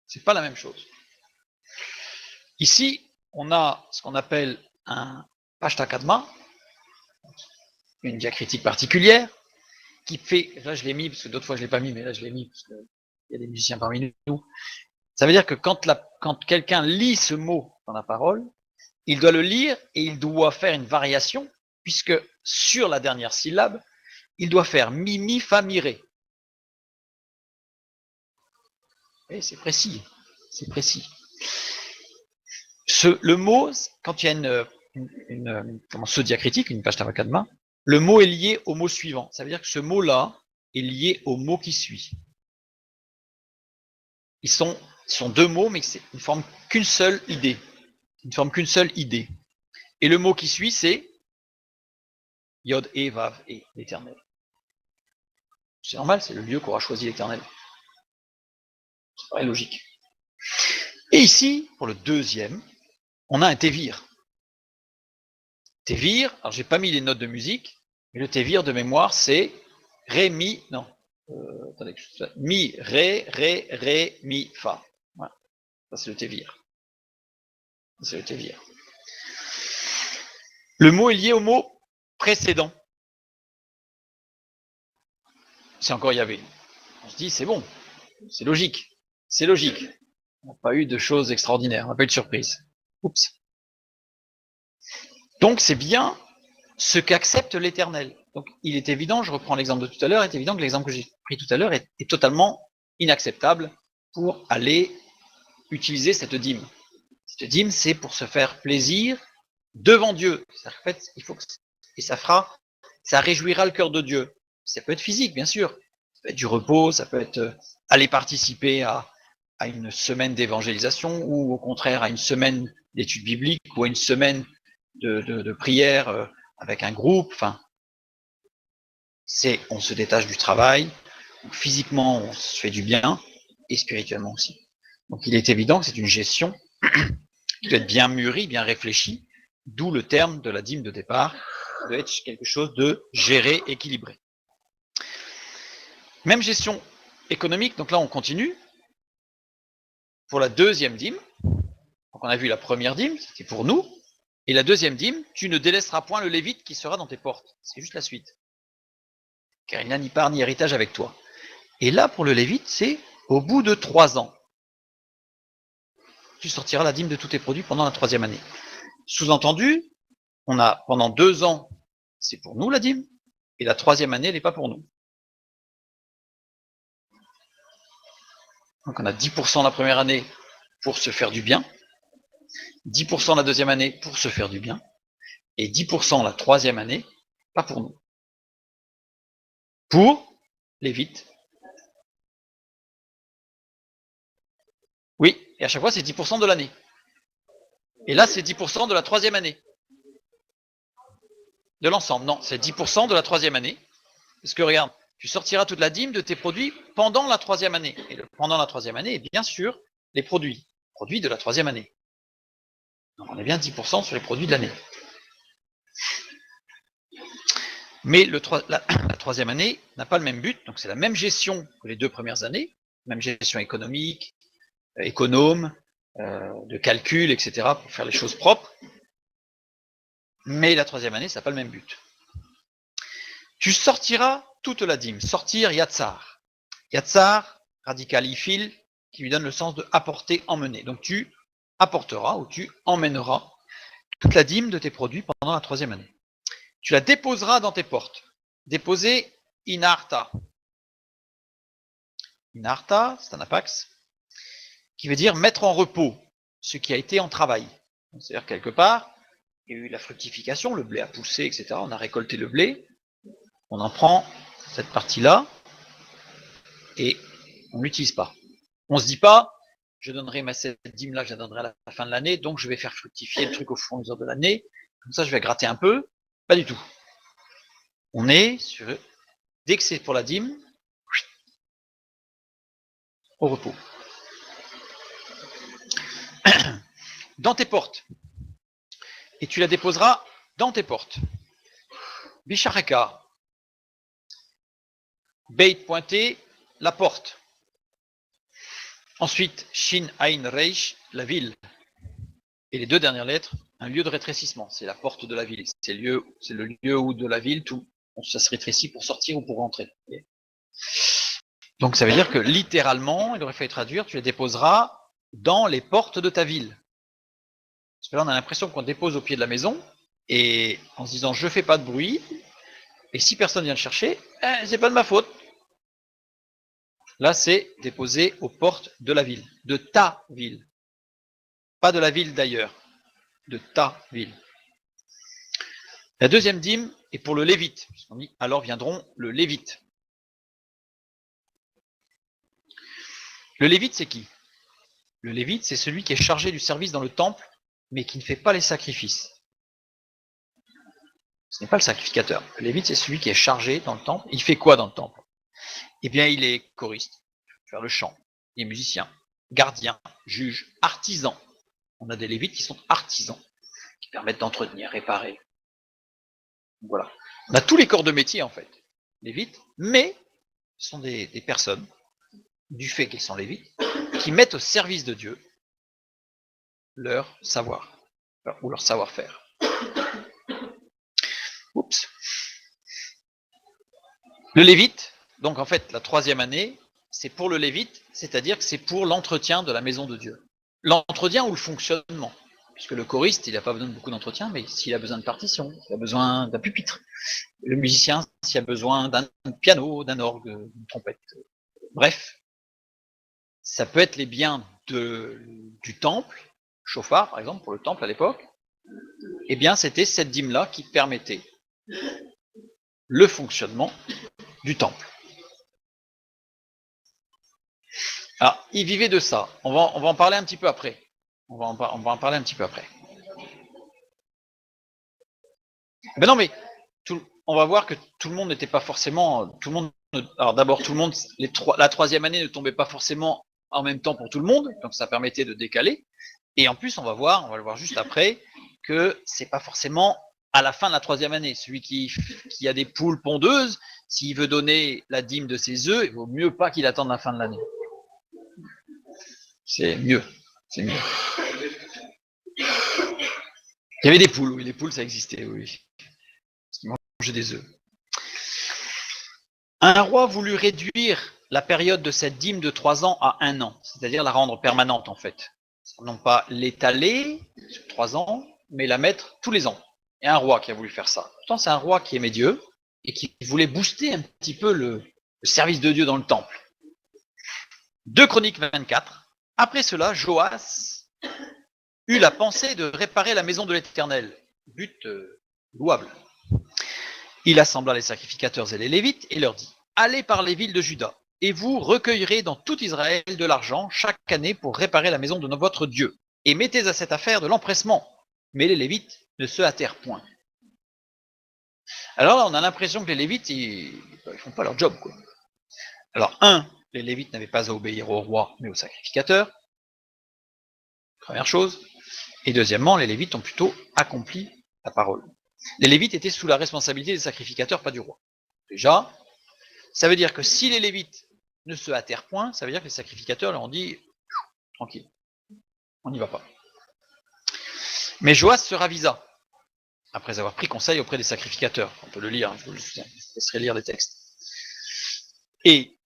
C'est pas la même chose. Ici, on a ce qu'on appelle un pashtakadma, une diacritique particulière, qui fait, là je l'ai mis, parce que d'autres fois je l'ai pas mis, mais là je l'ai mis, parce qu'il y a des musiciens parmi nous. Ça veut dire que quand quelqu'un lit ce mot dans la parole, il doit le lire et il doit faire une variation, puisque sur la dernière syllabe, il doit faire mi, mi, fa, mi, ré. Et c'est précis, c'est précis. Le mot, quand il y a ce diacritique, une page Tavakadma, le mot est lié au mot suivant. Ça veut dire que ce mot-là est lié au mot qui suit. Ils sont deux mots, mais ils ne forment qu'une seule idée. Ils ne forment qu'une seule idée. Et le mot qui suit, c'est Yod et Vav et l'Éternel. C'est normal, c'est le lieu qu'aura choisi l'Éternel. Ça paraît logique. Et ici, pour le deuxième, on a un Tevir. Tevir, alors j'ai pas mis les notes de musique, mais le Tevir de mémoire, c'est Ré, Mi, non, attendez, Mi, Ré, Ré, Ré, Mi, Fa. Voilà. Ça c'est le Tevir. C'est le Tevir. Le mot est lié au mot précédent. C'est encore Yahvé. On se dit, c'est bon, c'est logique, c'est logique. On n'a pas eu de choses extraordinaires, on n'a pas eu de surprise. Oups. Donc c'est bien ce qu'accepte l'Éternel. Donc il est évident, je reprends l'exemple de tout à l'heure, il est évident que l'exemple que j'ai pris tout à l'heure est totalement inacceptable pour aller utiliser cette dîme. Cette dîme, c'est pour se faire plaisir devant Dieu. En fait, il faut que, et ça réjouira le cœur de Dieu. Ça peut être physique, bien sûr. Ça peut être du repos, ça peut être aller participer à une semaine d'évangélisation ou au contraire à une semaine d'études bibliques ou à une semaine de prière avec un groupe. Enfin, on se détache du travail, physiquement on se fait du bien et spirituellement aussi. Donc il est évident que c'est une gestion qui doit être bien mûrie, bien réfléchie, d'où le terme de la dîme de départ, qui doit être quelque chose de géré, équilibré. Même gestion économique, donc là on continue. Pour la deuxième dîme, donc on a vu la première dîme, c'était pour nous, et la deuxième dîme, tu ne délaisseras point le lévite qui sera dans tes portes. C'est juste la suite. Car il n'a ni part ni héritage avec toi. Et là, pour le lévite, c'est au bout de 3 ans. Tu sortiras la dîme de tous tes produits pendant la 3e année. Sous-entendu, on a pendant 2 ans, c'est pour nous la dîme, et la 3e année, elle n'est pas pour nous. Donc on a 10% la première année pour se faire du bien, 10% la 2e année pour se faire du bien, et 10% la 3e année, pas pour nous. Pour lévite. Oui, et à chaque fois c'est 10% de l'année. Et là c'est 10% de la 3e année. De l'ensemble, non, c'est 10% de la 3e année. Parce que regarde, tu sortiras toute la dîme de tes produits pendant la 3e année. Et pendant la 3e année, bien sûr, les produits. produits de la troisième année. Donc on est bien 10% sur les produits de l'année. Mais la troisième année n'a pas le même but, donc c'est la même gestion que les 2 premières années, même gestion économique, économe, de calcul, etc., pour faire les choses propres. Mais la troisième année, ça n'a pas le même but. Tu sortiras toute la dîme. Sortir, yatsar. Yatsar, radical ifil, qui lui donne le sens de apporter, emmener. Donc tu apporteras ou tu emmèneras toute la dîme de tes produits pendant la troisième année. Tu la déposeras dans tes portes. Déposer inarta. Inarta, c'est un apax, qui veut dire mettre en repos ce qui a été en travail. C'est-à-dire quelque part, il y a eu la fructification, le blé a poussé, etc. On a récolté le blé, on en prend cette partie-là et on ne l'utilise pas. On ne se dit pas, je donnerai cette dîme-là, je la donnerai à la fin de l'année, donc je vais faire fructifier le truc au fur et à mesure de l'année, comme ça je vais gratter un peu. Pas du tout. On est sur, dès que c'est pour la dîme, au repos. Dans tes portes. Et tu la déposeras dans tes portes. Bishareka. Beit pointé, la porte. Ensuite, Shin Ain Reish, la ville. Et les 2 dernières lettres, un lieu de rétrécissement. C'est la porte de la ville. C'est le lieu où de la ville, tout, ça se rétrécit pour sortir ou pour rentrer. Donc ça veut dire que littéralement, il aurait fallu traduire, tu les déposeras dans les portes de ta ville. Parce que là, on a l'impression qu'on dépose au pied de la maison, et en se disant, je fais pas de bruit, et si personne vient le chercher, c'est pas de ma faute. Là, c'est déposé aux portes de la ville, de ta ville. Pas de la ville d'ailleurs, de ta ville. La deuxième dîme est pour le lévite. On dit, alors viendront le lévite. Le lévite, c'est qui? Le lévite, c'est celui qui est chargé du service dans le temple, mais qui ne fait pas les sacrifices. Ce n'est pas le sacrificateur. Le lévite, c'est celui qui est chargé dans le temple. Il fait quoi dans le temple? Eh bien, il est choriste, faire le chant, il est musicien, gardien, juge, artisan. On a des lévites qui sont artisans, qui permettent d'entretenir, réparer. Voilà. On a tous les corps de métier, en fait, lévites, mais ce sont des personnes, du fait qu'ils sont lévites, qui mettent au service de Dieu leur savoir, ou leur savoir-faire. Oups. Le lévite, donc en fait, la troisième année, c'est pour le lévite, c'est-à-dire que c'est pour l'entretien de la maison de Dieu. L'entretien ou le fonctionnement. Puisque le choriste, il n'a pas besoin de beaucoup d'entretien, mais s'il a besoin de partition, s'il a besoin d'un pupitre, le musicien, s'il a besoin d'un piano, d'un orgue, d'une trompette. Bref, ça peut être les biens du temple, chauffard par exemple, pour le temple à l'époque, eh bien c'était cette dîme-là qui permettait le fonctionnement du temple. Alors, ils vivaient de ça. On va en parler un petit peu après. On va en parler un petit peu après. Ben non, mais on va voir que tout le monde n'était pas forcément... alors d'abord, tout le monde, la troisième année ne tombait pas forcément en même temps pour tout le monde, donc ça permettait de décaler. Et en plus, on va le voir juste après, que c'est pas forcément à la fin de la troisième année. Celui qui a des poules pondeuses, s'il veut donner la dîme de ses œufs, il vaut mieux pas qu'il attende la fin de l'année. C'est mieux. C'est mieux. Il y avait des poules, oui, les poules ça existait, oui. Parce qu'ils mangeaient des œufs. Un roi voulut réduire la période de cette dîme de 3 ans à 1 an, c'est-à-dire la rendre permanente en fait. Non pas l'étaler sur 3 ans, mais la mettre tous les ans. Et un roi qui a voulu faire ça. Pourtant, c'est un roi qui aimait Dieu et qui voulait booster un petit peu le service de Dieu dans le temple. 2 Chroniques 24. Après cela, Joas eut la pensée de réparer la maison de l'Éternel. But louable. Il assembla les sacrificateurs et les Lévites et leur dit, allez par les villes de Juda, et vous recueillerez dans tout Israël de l'argent chaque année pour réparer la maison de votre Dieu. Et mettez à cette affaire de l'empressement. Mais les Lévites ne se hâtèrent point. Alors là, on a l'impression que les Lévites, ils font pas leur job, quoi. Alors, les Lévites n'avaient pas à obéir au roi, mais au sacrificateur. Première chose. Et deuxièmement, les Lévites ont plutôt accompli la parole. Les Lévites étaient sous la responsabilité des sacrificateurs, pas du roi. Déjà, ça veut dire que si les Lévites ne se hâtèrent point, ça veut dire que les sacrificateurs leur ont dit tranquille, on n'y va pas. Mais Joas se ravisa, après avoir pris conseil auprès des sacrificateurs. On peut le lire, je vous laisserai lire les textes. Et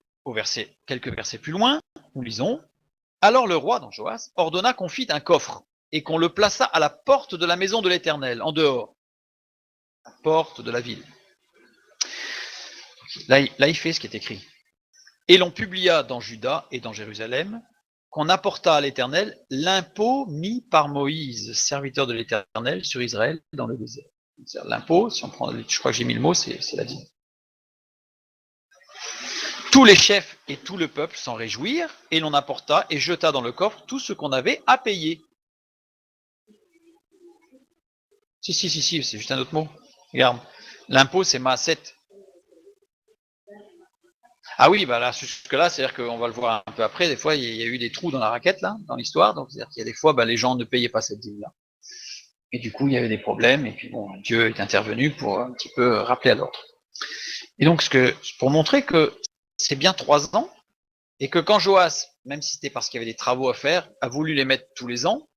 quelques versets plus loin, nous lisons « Alors le roi, donc Joas, ordonna qu'on fît un coffre et qu'on le plaça à la porte de la maison de l'Éternel, en dehors, la porte de la ville. » Là, il fait ce qui est écrit. « Et l'on publia dans Juda et dans Jérusalem qu'on apporta à l'Éternel l'impôt mis par Moïse, serviteur de l'Éternel, sur Israël dans le désert. » L'impôt, si on prend, je crois que j'ai mis le mot, c'est la dîme. Tous les chefs et tout le peuple s'en réjouirent, et l'on apporta et jeta dans le coffre tout ce qu'on avait à payer. Si, c'est juste un autre mot. Regarde, l'impôt c'est Maaset. Ah oui, bah là, jusque-là, c'est-à-dire qu'on va le voir un peu après, des fois, il y a eu des trous dans la raquette, là, dans l'histoire, donc c'est-à-dire qu'il y a des fois, bah, les gens ne payaient pas cette dîme-là. Et du coup, il y avait des problèmes, et puis bon, Dieu est intervenu pour un petit peu rappeler à l'ordre. Et donc, pour montrer que c'est bien 3 ans, et que quand Joas, même si c'était parce qu'il y avait des travaux à faire, a voulu les mettre tous les ans,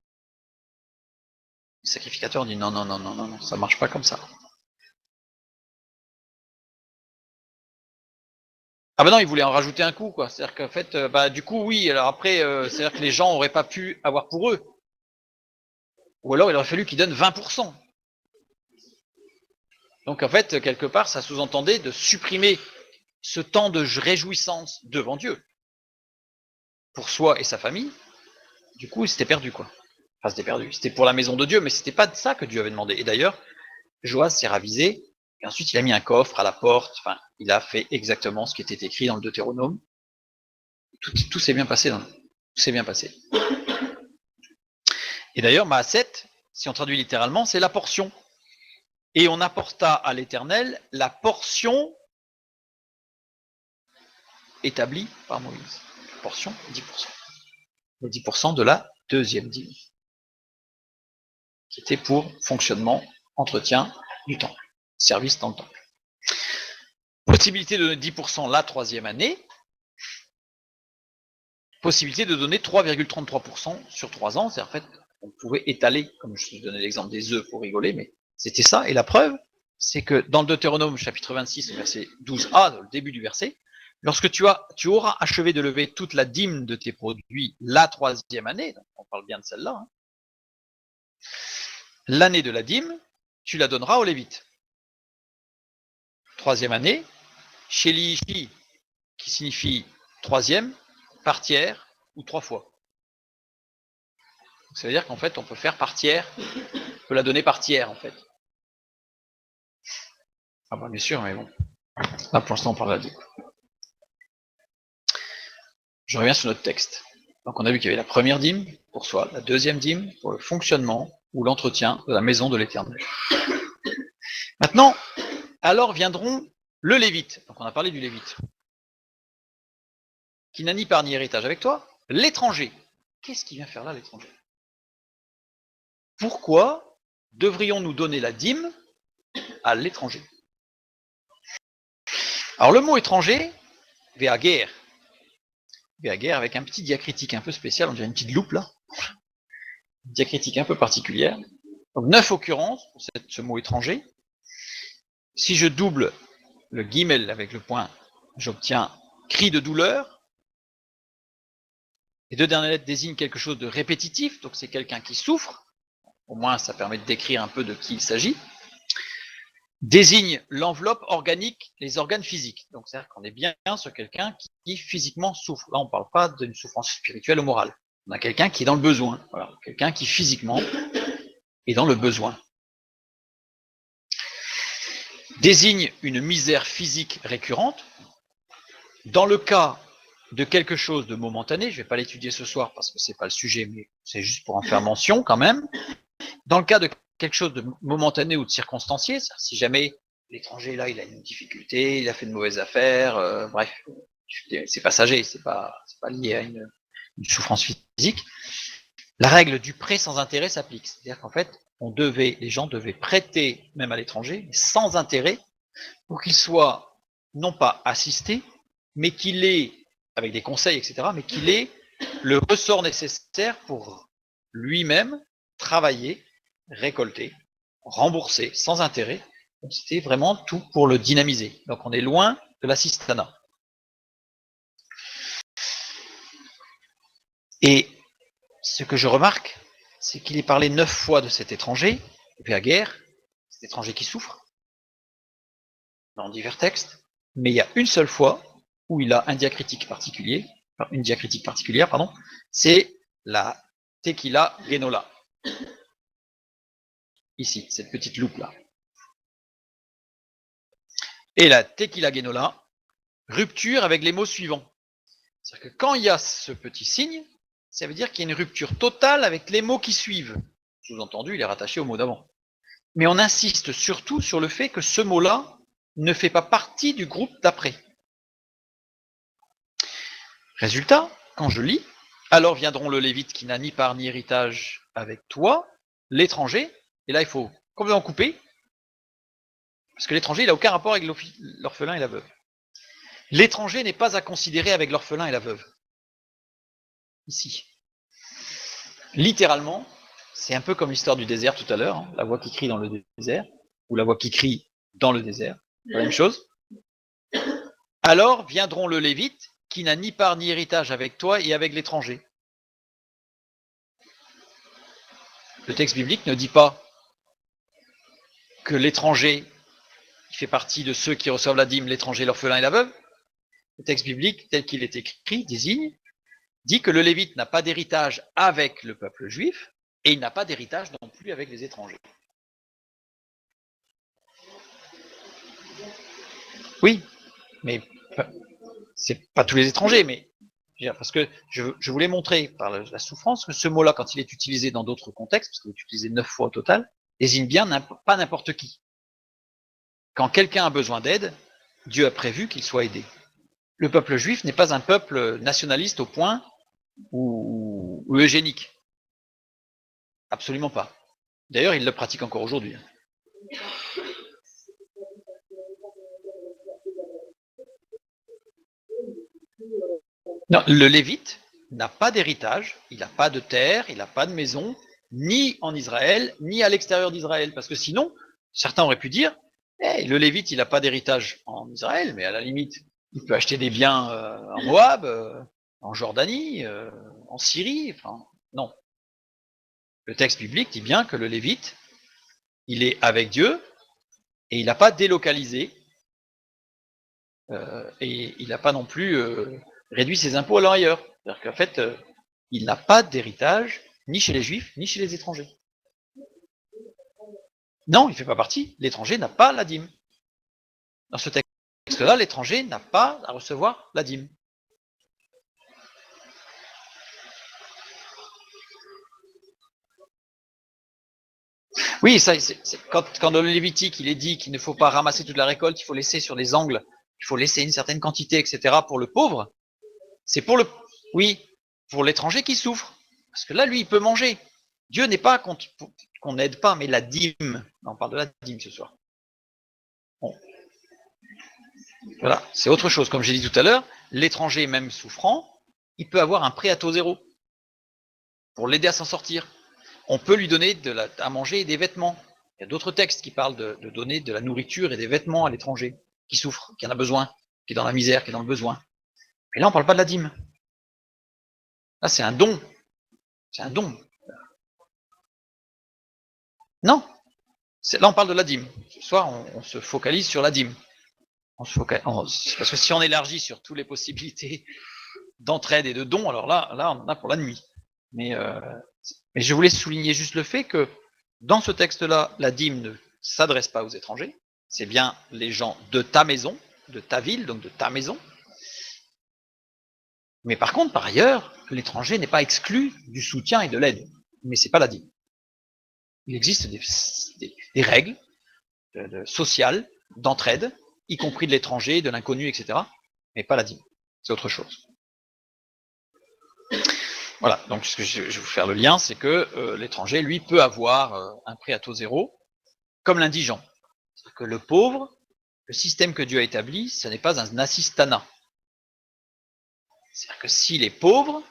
le sacrificateur dit non, ça marche pas comme ça. Ah ben non, il voulait en rajouter un coup, quoi. C'est-à-dire qu'en fait, du coup, oui, alors après, c'est-à-dire que les gens n'auraient pas pu avoir pour eux. Ou alors il aurait fallu qu'ils donnent 20%. Donc en fait, quelque part, ça sous-entendait de supprimer ce temps de réjouissance devant Dieu, pour soi et sa famille. Du coup, c'était perdu, quoi. Enfin, c'était perdu. C'était pour la maison de Dieu, mais c'était pas de ça que Dieu avait demandé. Et d'ailleurs, Joas s'est ravisé, et ensuite il a mis un coffre à la porte, enfin, il a fait exactement ce qui était écrit dans le Deutéronome. Tout s'est bien passé, tout s'est bien passé. Et d'ailleurs, Maaset, si on traduit littéralement, c'est la portion. Et on apporta à l'Éternel la portion établie par Moïse. Portion, 10%. Le 10% de la deuxième dîme, qui était pour fonctionnement, entretien du temple, service dans le temple. Possibilité de donner 10% la troisième année, possibilité de donner 3,33% sur 3 ans, c'est en fait, on pouvait étaler, comme je vous donnais l'exemple des œufs pour rigoler, mais c'était ça, et la preuve, c'est que dans le Deutéronome chapitre 26, verset 12a, dans le début du verset, lorsque tu auras achevé de lever toute la dîme de tes produits la troisième année, on parle bien de celle-là, hein, l'année de la dîme, tu la donneras aux Lévites. Troisième année, Shelishi, qui signifie troisième, par tiers ou 3 fois. Ça veut dire qu'en fait, on peut faire par tiers, on peut la donner par tiers, en fait. Ah bah bien sûr, mais bon. Là, pour l'instant, on parle de la dîme. Je reviens sur notre texte. Donc on a vu qu'il y avait la première dîme pour soi, la deuxième dîme pour le fonctionnement ou l'entretien de la maison de l'Éternel. Maintenant, alors viendront le Lévite. Donc on a parlé du Lévite, qui n'a ni part ni héritage avec toi. L'étranger. Qu'est-ce qu'il vient faire là, l'étranger? Pourquoi devrions-nous donner la dîme à l'étranger? Alors le mot étranger, ve'ager avec un petit diacritique un peu spécial, on dirait une petite loupe là, une diacritique un peu particulière. Donc 9 occurrences pour ce mot étranger. Si je double le guimel avec le point, j'obtiens cri de douleur. Les 2 dernières lettres désignent quelque chose de répétitif, donc c'est quelqu'un qui souffre. Au moins, ça permet de décrire un peu de qui il s'agit. Désigne l'enveloppe organique, les organes physiques. Donc c'est-à-dire qu'on est bien sur quelqu'un qui physiquement souffre. Là, on ne parle pas d'une souffrance spirituelle ou morale. On a quelqu'un qui est dans le besoin. Voilà, quelqu'un qui physiquement est dans le besoin. Désigne une misère physique récurrente. Dans le cas de quelque chose de momentané, je ne vais pas l'étudier ce soir parce que ce n'est pas le sujet, mais c'est juste pour en faire mention quand même. Dans le cas de quelque chose de momentané ou de circonstancié, si jamais l'étranger là, il a une difficulté, il a fait de mauvaises affaires, bref, c'est passager, c'est pas lié à une souffrance physique. la règle du prêt sans intérêt s'applique. C'est-à-dire qu'en fait, les gens devaient prêter, même à l'étranger, sans intérêt, pour qu'il soit non pas assisté, mais qu'il ait, avec des conseils, etc., mais qu'il ait le ressort nécessaire pour lui-même travailler, récolter, rembourser sans intérêt. Donc c'était vraiment tout pour le dynamiser. Donc on est loin de l'assistanat. Et ce que je remarque, c'est qu'il est parlé 9 fois de cet étranger, depuis la guerre, cet étranger qui souffre, dans divers textes, mais il y a une seule fois où il a un diacritique particulier, une diacritique particulière, pardon, c'est la tequila genola. Ici, cette petite loupe là. Et la tequila genola, rupture avec les mots suivants. C'est-à-dire que quand il y a ce petit signe, ça veut dire qu'il y a une rupture totale avec les mots qui suivent. Sous-entendu, il est rattaché au mot d'avant. Mais on insiste surtout sur le fait que ce mot-là ne fait pas partie du groupe d'après. Résultat, quand je lis, alors viendront le lévite qui n'a ni part ni héritage avec toi, l'étranger, et là il faut complètement couper, parce que l'étranger il n'a aucun rapport avec l'orphelin et la veuve. L'étranger n'est pas à considérer avec l'orphelin et la veuve. Ici. Littéralement, c'est un peu comme l'histoire du désert tout à l'heure, hein, la voix qui crie dans le désert, ou la voix qui crie dans le désert, la même chose. Alors viendront le lévite qui n'a ni part ni héritage avec toi et avec l'étranger. Le texte biblique ne dit pas que l'étranger il fait partie de ceux qui reçoivent la dîme, l'étranger, l'orphelin et la veuve. Le texte biblique, tel qu'il est écrit, dit que le lévite n'a pas d'héritage avec le peuple juif et il n'a pas d'héritage non plus avec les étrangers. Oui, mais c'est pas tous les étrangers, mais parce que je voulais montrer par la souffrance que ce mot-là, quand il est utilisé dans d'autres contextes, parce qu'il est utilisé 9 fois au total, désigne bien pas n'importe qui. Quand quelqu'un a besoin d'aide, Dieu a prévu qu'il soit aidé. Le peuple juif n'est pas un peuple nationaliste au point ou eugénique. Absolument pas. D'ailleurs, il le pratique encore aujourd'hui. Non, le lévite n'a pas d'héritage, il n'a pas de terre, il n'a pas de maison, ni en Israël, ni à l'extérieur d'Israël. Parce que sinon, certains auraient pu dire, le lévite, il n'a pas d'héritage en Israël, mais à la limite, il peut acheter des biens en Moab, en Jordanie, en Syrie. Enfin, non. Le texte biblique dit bien que le lévite, il est avec Dieu et il n'a pas délocalisé et il n'a pas non plus réduit ses impôts à ailleurs. C'est-à-dire qu'en fait, il n'a pas d'héritage ni chez les juifs ni chez les étrangers. Non, il ne fait pas partie. L'étranger n'a pas la dîme. Dans ce texte-là, l'étranger n'a pas à recevoir la dîme. Oui, ça, quand dans le Lévitique, il est dit qu'il ne faut pas ramasser toute la récolte, il faut laisser sur les angles, il faut laisser une certaine quantité, etc. pour le pauvre, c'est pour pour l'étranger qui souffre. Parce que là, lui, il peut manger. Dieu n'est pas qu'on n'aide pas, mais la dîme. On parle de la dîme ce soir. Bon. Voilà, c'est autre chose. Comme j'ai dit tout à l'heure, l'étranger, même souffrant, il peut avoir un prêt à taux zéro pour l'aider à s'en sortir. On peut lui donner à manger et des vêtements. Il y a d'autres textes qui parlent de donner de la nourriture et des vêtements à l'étranger qui souffre, qui en a besoin, qui est dans la misère, qui est dans le besoin. Mais là, on ne parle pas de la dîme. Là, c'est un don. C'est un don. Non. Là, on parle de la dîme. Ce soir, on se focalise sur la dîme. Parce que si on élargit sur toutes les possibilités d'entraide et de dons, alors là, on en a pour la nuit. Mais je voulais souligner juste le fait que dans ce texte-là, la dîme ne s'adresse pas aux étrangers. C'est bien les gens de ta maison, de ta ville, donc de ta maison. Mais par contre, par ailleurs, l'étranger n'est pas exclu du soutien et de l'aide. Mais c'est pas la dîme. Il existe des règles sociales d'entraide, y compris de l'étranger, de l'inconnu, etc. Mais pas la dîme. C'est autre chose. Voilà, donc ce que je vais vous faire le lien, c'est que l'étranger, lui, peut avoir un prêt à taux zéro, comme l'indigent. C'est-à-dire que le pauvre, le système que Dieu a établi, ce n'est pas un assistanat. C'est-à-dire que s'il est pauvre,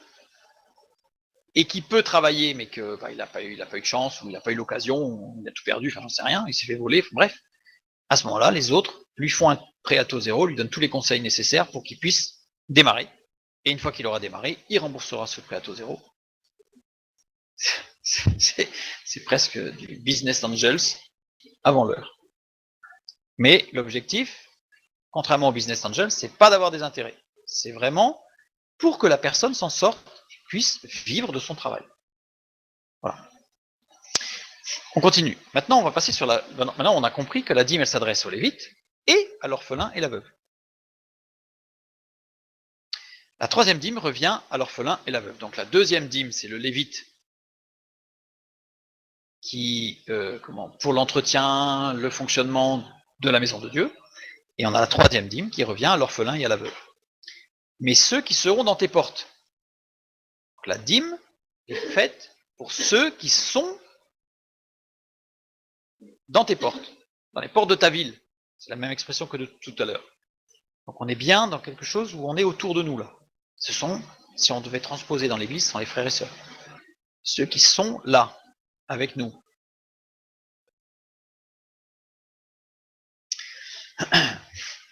et qui peut travailler, mais que il n'a pas eu de chance, ou il n'a pas eu l'occasion, ou il a tout perdu, enfin j'en sais rien, il s'est fait voler, bref, à ce moment-là, les autres lui font un prêt à taux zéro, lui donnent tous les conseils nécessaires pour qu'il puisse démarrer. Et une fois qu'il aura démarré, il remboursera ce prêt à taux zéro. C'est presque du business angels avant l'heure. Mais l'objectif, contrairement au business angels, c'est pas d'avoir des intérêts. C'est vraiment pour que la personne s'en sorte et puisse vivre de son travail. Voilà. On continue. Maintenant, on va passer sur la. Maintenant, on a compris que la dîme, elle s'adresse aux lévites et à l'orphelin et la veuve. La troisième dîme revient à l'orphelin et la veuve. Donc la deuxième dîme, c'est le lévite qui, pour l'entretien, le fonctionnement de la maison de Dieu. Et on a la troisième dîme qui revient à l'orphelin et à la veuve. Mais ceux qui seront dans tes portes. Donc la dîme est faite pour ceux qui sont dans tes portes, dans les portes de ta ville. C'est la même expression que de tout à l'heure. Donc on est bien dans quelque chose où on est autour de nous là. Ce sont, si on devait transposer dans l'église, ce sont les frères et sœurs. Ceux qui sont là, avec nous.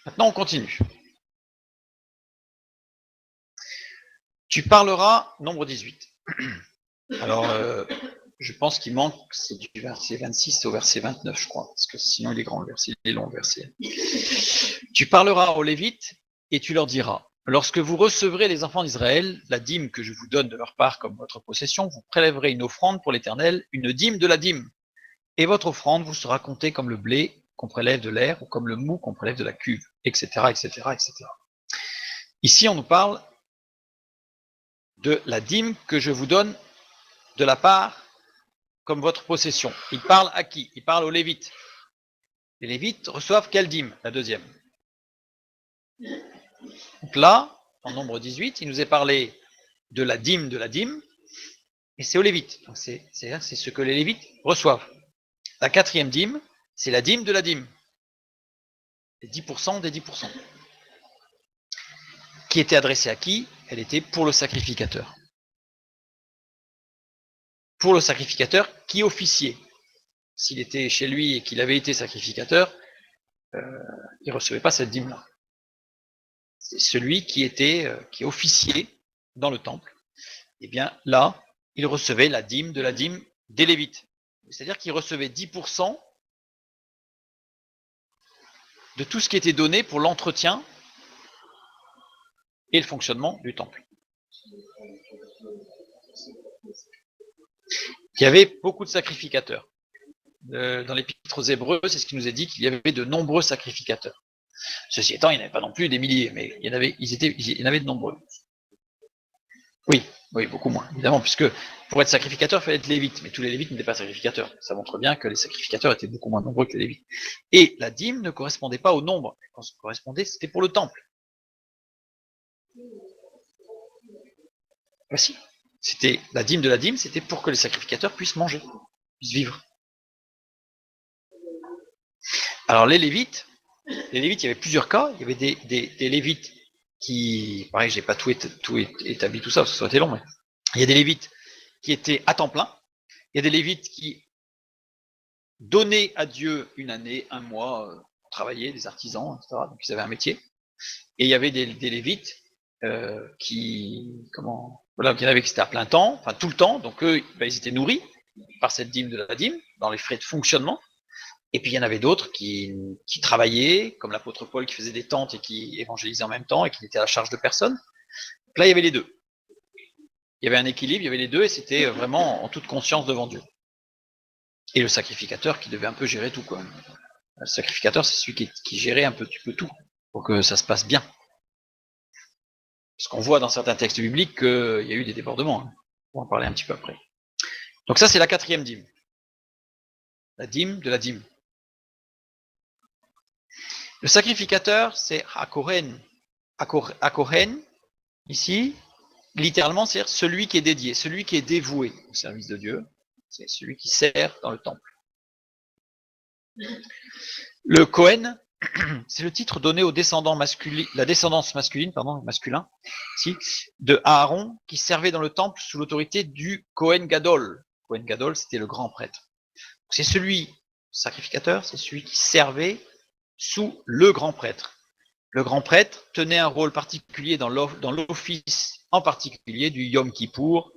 Maintenant on continue. Tu parleras, nombre 18. Alors, je pense qu'il manque, c'est du verset 26 au verset 29, je crois, parce que sinon il est grand le verset, il est long le verset. Tu parleras aux Lévites et tu leur diras, lorsque vous recevrez les enfants d'Israël, la dîme que je vous donne de leur part comme votre possession, vous prélèverez une offrande pour l'Éternel, une dîme de la dîme. Et votre offrande vous sera comptée comme le blé qu'on prélève de l'air ou comme le mou qu'on prélève de la cuve, etc., etc., etc. Ici, on nous parle de la dîme que je vous donne de la part comme votre possession. Il parle à qui? Il parle aux Lévites. Les Lévites reçoivent quelle dîme? La deuxième. Donc là, en nombre 18, il nous est parlé de la dîme, et c'est aux Lévites. Donc c'est ce que les Lévites reçoivent. La quatrième dîme, c'est la dîme de la dîme. Les 10% des 10%. Qui était adressée à qui? Elle était pour le sacrificateur. Pour le sacrificateur qui officiait. S'il était chez lui et qu'il avait été sacrificateur, il ne recevait pas cette dîme-là. C'est celui qui était qui officiait dans le temple. Et bien là, il recevait la dîme des Lévites. C'est-à-dire qu'il recevait 10% de tout ce qui était donné pour l'entretien et le fonctionnement du temple. Il y avait beaucoup de sacrificateurs. Dans l'épître aux Hébreux, c'est ce qui nous est dit qu'il y avait de nombreux sacrificateurs. Ceci étant, il n'y en avait pas non plus des milliers, mais il y en avait de nombreux. Oui, beaucoup moins, évidemment, puisque pour être sacrificateur, il fallait être lévite, mais tous les lévites n'étaient pas sacrificateurs. Ça montre bien que les sacrificateurs étaient beaucoup moins nombreux que les lévites. Et la dîme ne correspondait pas au nombre. Quand ça correspondait, c'était pour le temple. Voici. C'était la dîme de la dîme, c'était pour que les sacrificateurs puissent manger, puissent vivre. Alors les lévites, il y avait plusieurs cas. Il y avait des lévites qui, pareil, j'ai pas tout établi tout ça, parce que ça aurait été long, mais il y a des lévites qui étaient à temps plein. Il y a des lévites qui donnaient à Dieu une année, un mois, travailler, des artisans, etc. Donc ils avaient un métier. Et il y avait des lévites qui étaient à plein temps, enfin tout le temps. Donc eux, ils étaient nourris par cette dîme de la dîme, dans les frais de fonctionnement. Et puis il y en avait d'autres qui travaillaient, comme l'apôtre Paul qui faisait des tentes et qui évangélisait en même temps et qui était à la charge de personne. Donc là, il y avait les deux. Il y avait un équilibre, il y avait les deux, et c'était vraiment en toute conscience devant Dieu. Et le sacrificateur qui devait un peu gérer tout, quoi. Le sacrificateur, c'est celui qui gérait un peu tout, pour que ça se passe bien. Parce qu'on voit dans certains textes bibliques qu'il y a eu des débordements. Hein. On va en parler un petit peu après. Donc ça, c'est la quatrième dîme. La dîme de la dîme. Le sacrificateur, c'est Akoren. Akoren, ici, littéralement, c'est-à-dire celui qui est dédié, celui qui est dévoué au service de Dieu, c'est celui qui sert dans le temple. Le Kohen, c'est le titre donné aux descendants masculins, la descendance masculine, masculin, de Aaron, qui servait dans le temple sous l'autorité du Kohen Gadol. Kohen Gadol, c'était le grand prêtre. C'est celui, sacrificateur, c'est celui qui servait sous le grand prêtre. Le grand prêtre tenait un rôle particulier dans l'office, en particulier du Yom Kippour,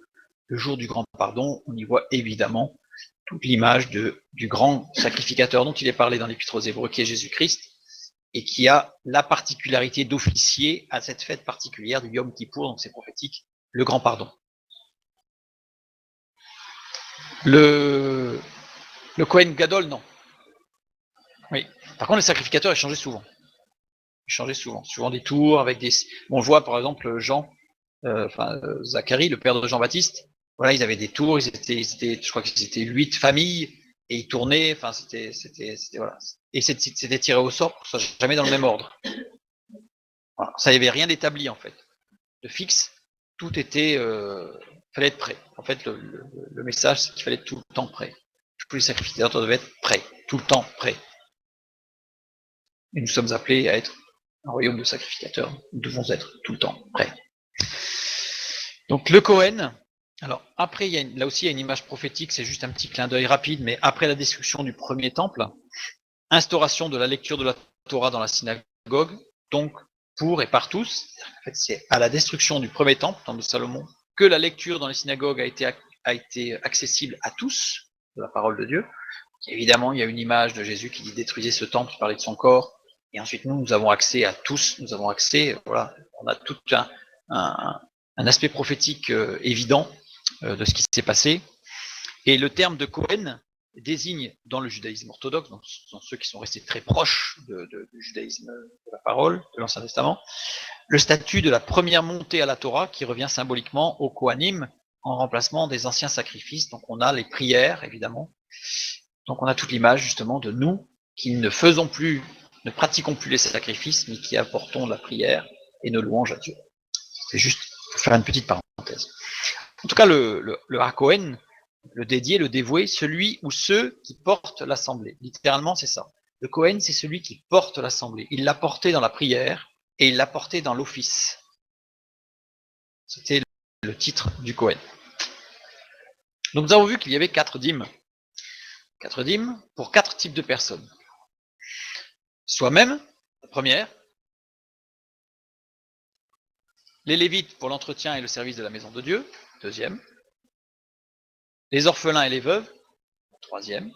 le jour du grand pardon. On y voit évidemment toute l'image du grand sacrificateur dont il est parlé dans l'Épître aux Hébreux, qui est Jésus-Christ, et qui a la particularité d'officier à cette fête particulière du Yom Kippour, donc c'est prophétique, le grand pardon. Le Kohen Gadol, non. Oui. Par contre, les sacrificateurs, ils changeaient souvent. Souvent des tours avec des. Bon, on voit par exemple Jean, Zacharie, le père de Jean-Baptiste. Voilà, ils avaient des tours, je crois qu'ils étaient 8 familles et ils tournaient. Enfin, c'était voilà. Et c'était tiré au sort, pour que ce soit jamais dans le même ordre. Voilà. Ça, il n'y avait rien d'établi en fait, de fixe. Tout était, fallait être prêt. En fait, le message, c'est qu'il fallait être tout le temps prêt. Tous les sacrificateurs devaient être prêts, tout le temps prêts. Et nous sommes appelés à être un royaume de sacrificateurs. Nous devons être tout le temps prêts. Donc le Kohen, alors après, là aussi il y a une image prophétique, c'est juste un petit clin d'œil rapide, mais après la destruction du premier temple, instauration de la lecture de la Torah dans la synagogue, donc pour et par tous. En fait, c'est à la destruction du premier temple, le temple de Salomon, que la lecture dans les synagogues a été accessible à tous, de la parole de Dieu. Évidemment, il y a une image de Jésus qui dit détruisez ce temple, qui parlait de son corps, et ensuite nous avons accès à tous, nous avons accès, voilà, on a tout un aspect prophétique évident de ce qui s'est passé. Et le terme de Kohen désigne dans le judaïsme orthodoxe, donc dans ceux qui sont restés très proches du judaïsme de la parole, de l'Ancien Testament, le statut de la première montée à la Torah qui revient symboliquement au Kohanim en remplacement des anciens sacrifices. Donc on a les prières, évidemment. Donc on a toute l'image justement de nous qui ne pratiquons plus les sacrifices, mais qui apportons la prière et nos louanges à Dieu. C'est juste pour faire une petite parenthèse. En tout cas, le HaKohen, le dédié, le dévoué, celui ou ceux qui portent l'assemblée. Littéralement, c'est ça. Le Kohen, c'est celui qui porte l'assemblée. Il l'a porté dans la prière et il l'a porté dans l'office. C'était le titre du Kohen. Donc nous avons vu qu'il y avait 4 dîmes. 4 dîmes pour 4 types de personnes. Soi-même, la première. Les Lévites pour l'entretien et le service de la maison de Dieu, deuxième. Les orphelins et les veuves, troisième.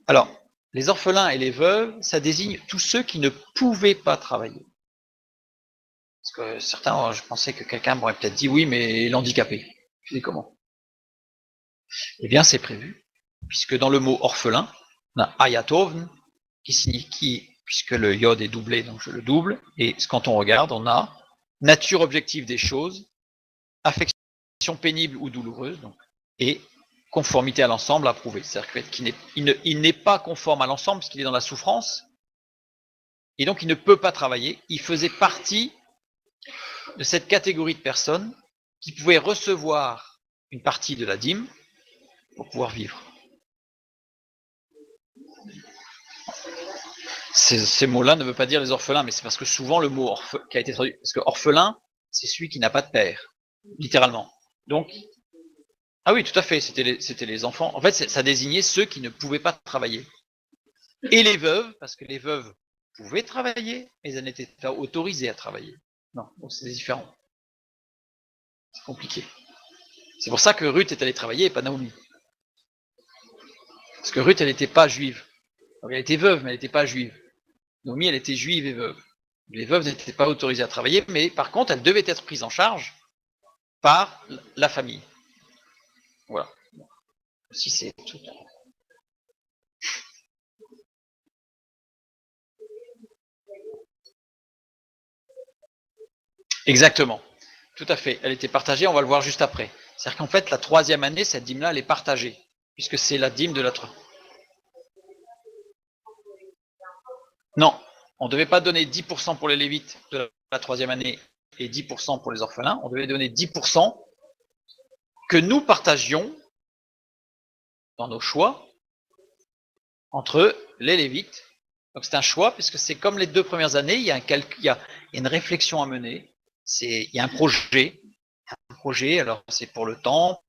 Alors, les orphelins et les veuves, ça désigne tous ceux qui ne pouvaient pas travailler. Parce que certains, je pensais que quelqu'un m'aurait peut-être dit oui, mais l'handicapé. Je dis comment? Eh bien, c'est prévu, puisque dans le mot orphelin, on a ayatovn, qui signifie, puisque le yod est doublé, donc je le double, et quand on regarde, on a nature objective des choses, affection pénible ou douloureuse, donc, et conformité à l'ensemble approuvée. C'est-à-dire qu'il n'est pas conforme à l'ensemble parce qu'il est dans la souffrance, et donc il ne peut pas travailler. Il faisait partie de cette catégorie de personnes qui pouvaient recevoir une partie de la dîme pour pouvoir vivre. Ces mots-là ne veulent pas dire les orphelins, mais c'est parce que souvent le mot qui a été traduit, parce que orphelin, c'est celui qui n'a pas de père, littéralement. Donc, ah oui, tout à fait, c'était les enfants. En fait, ça désignait ceux qui ne pouvaient pas travailler. Et les veuves, parce que les veuves pouvaient travailler, mais elles n'étaient pas autorisées à travailler. Non, donc c'est différent. C'est compliqué. C'est pour ça que Ruth est allée travailler et pas Naomi. Parce que Ruth, elle n'était pas juive. Donc, elle était veuve, mais elle n'était pas juive. Naomi, elle était juive et veuve. Les veuves n'étaient pas autorisées à travailler, mais par contre, elles devaient être prises en charge par la famille. Voilà. Si c'est tout. Exactement. Tout à fait. Elle était partagée, on va le voir juste après. C'est-à-dire qu'en fait, la 3e année, cette dîme-là, elle est partagée, puisque c'est la dîme de la 3. Non, on ne devait pas donner 10% pour les Lévites de la 3e année et 10% pour les orphelins, on devait donner 10% que nous partagions dans nos choix entre les Lévites. Donc c'est un choix, puisque c'est comme les 2 premières années, il y a une réflexion à mener, il y a un projet, alors c'est pour le temple,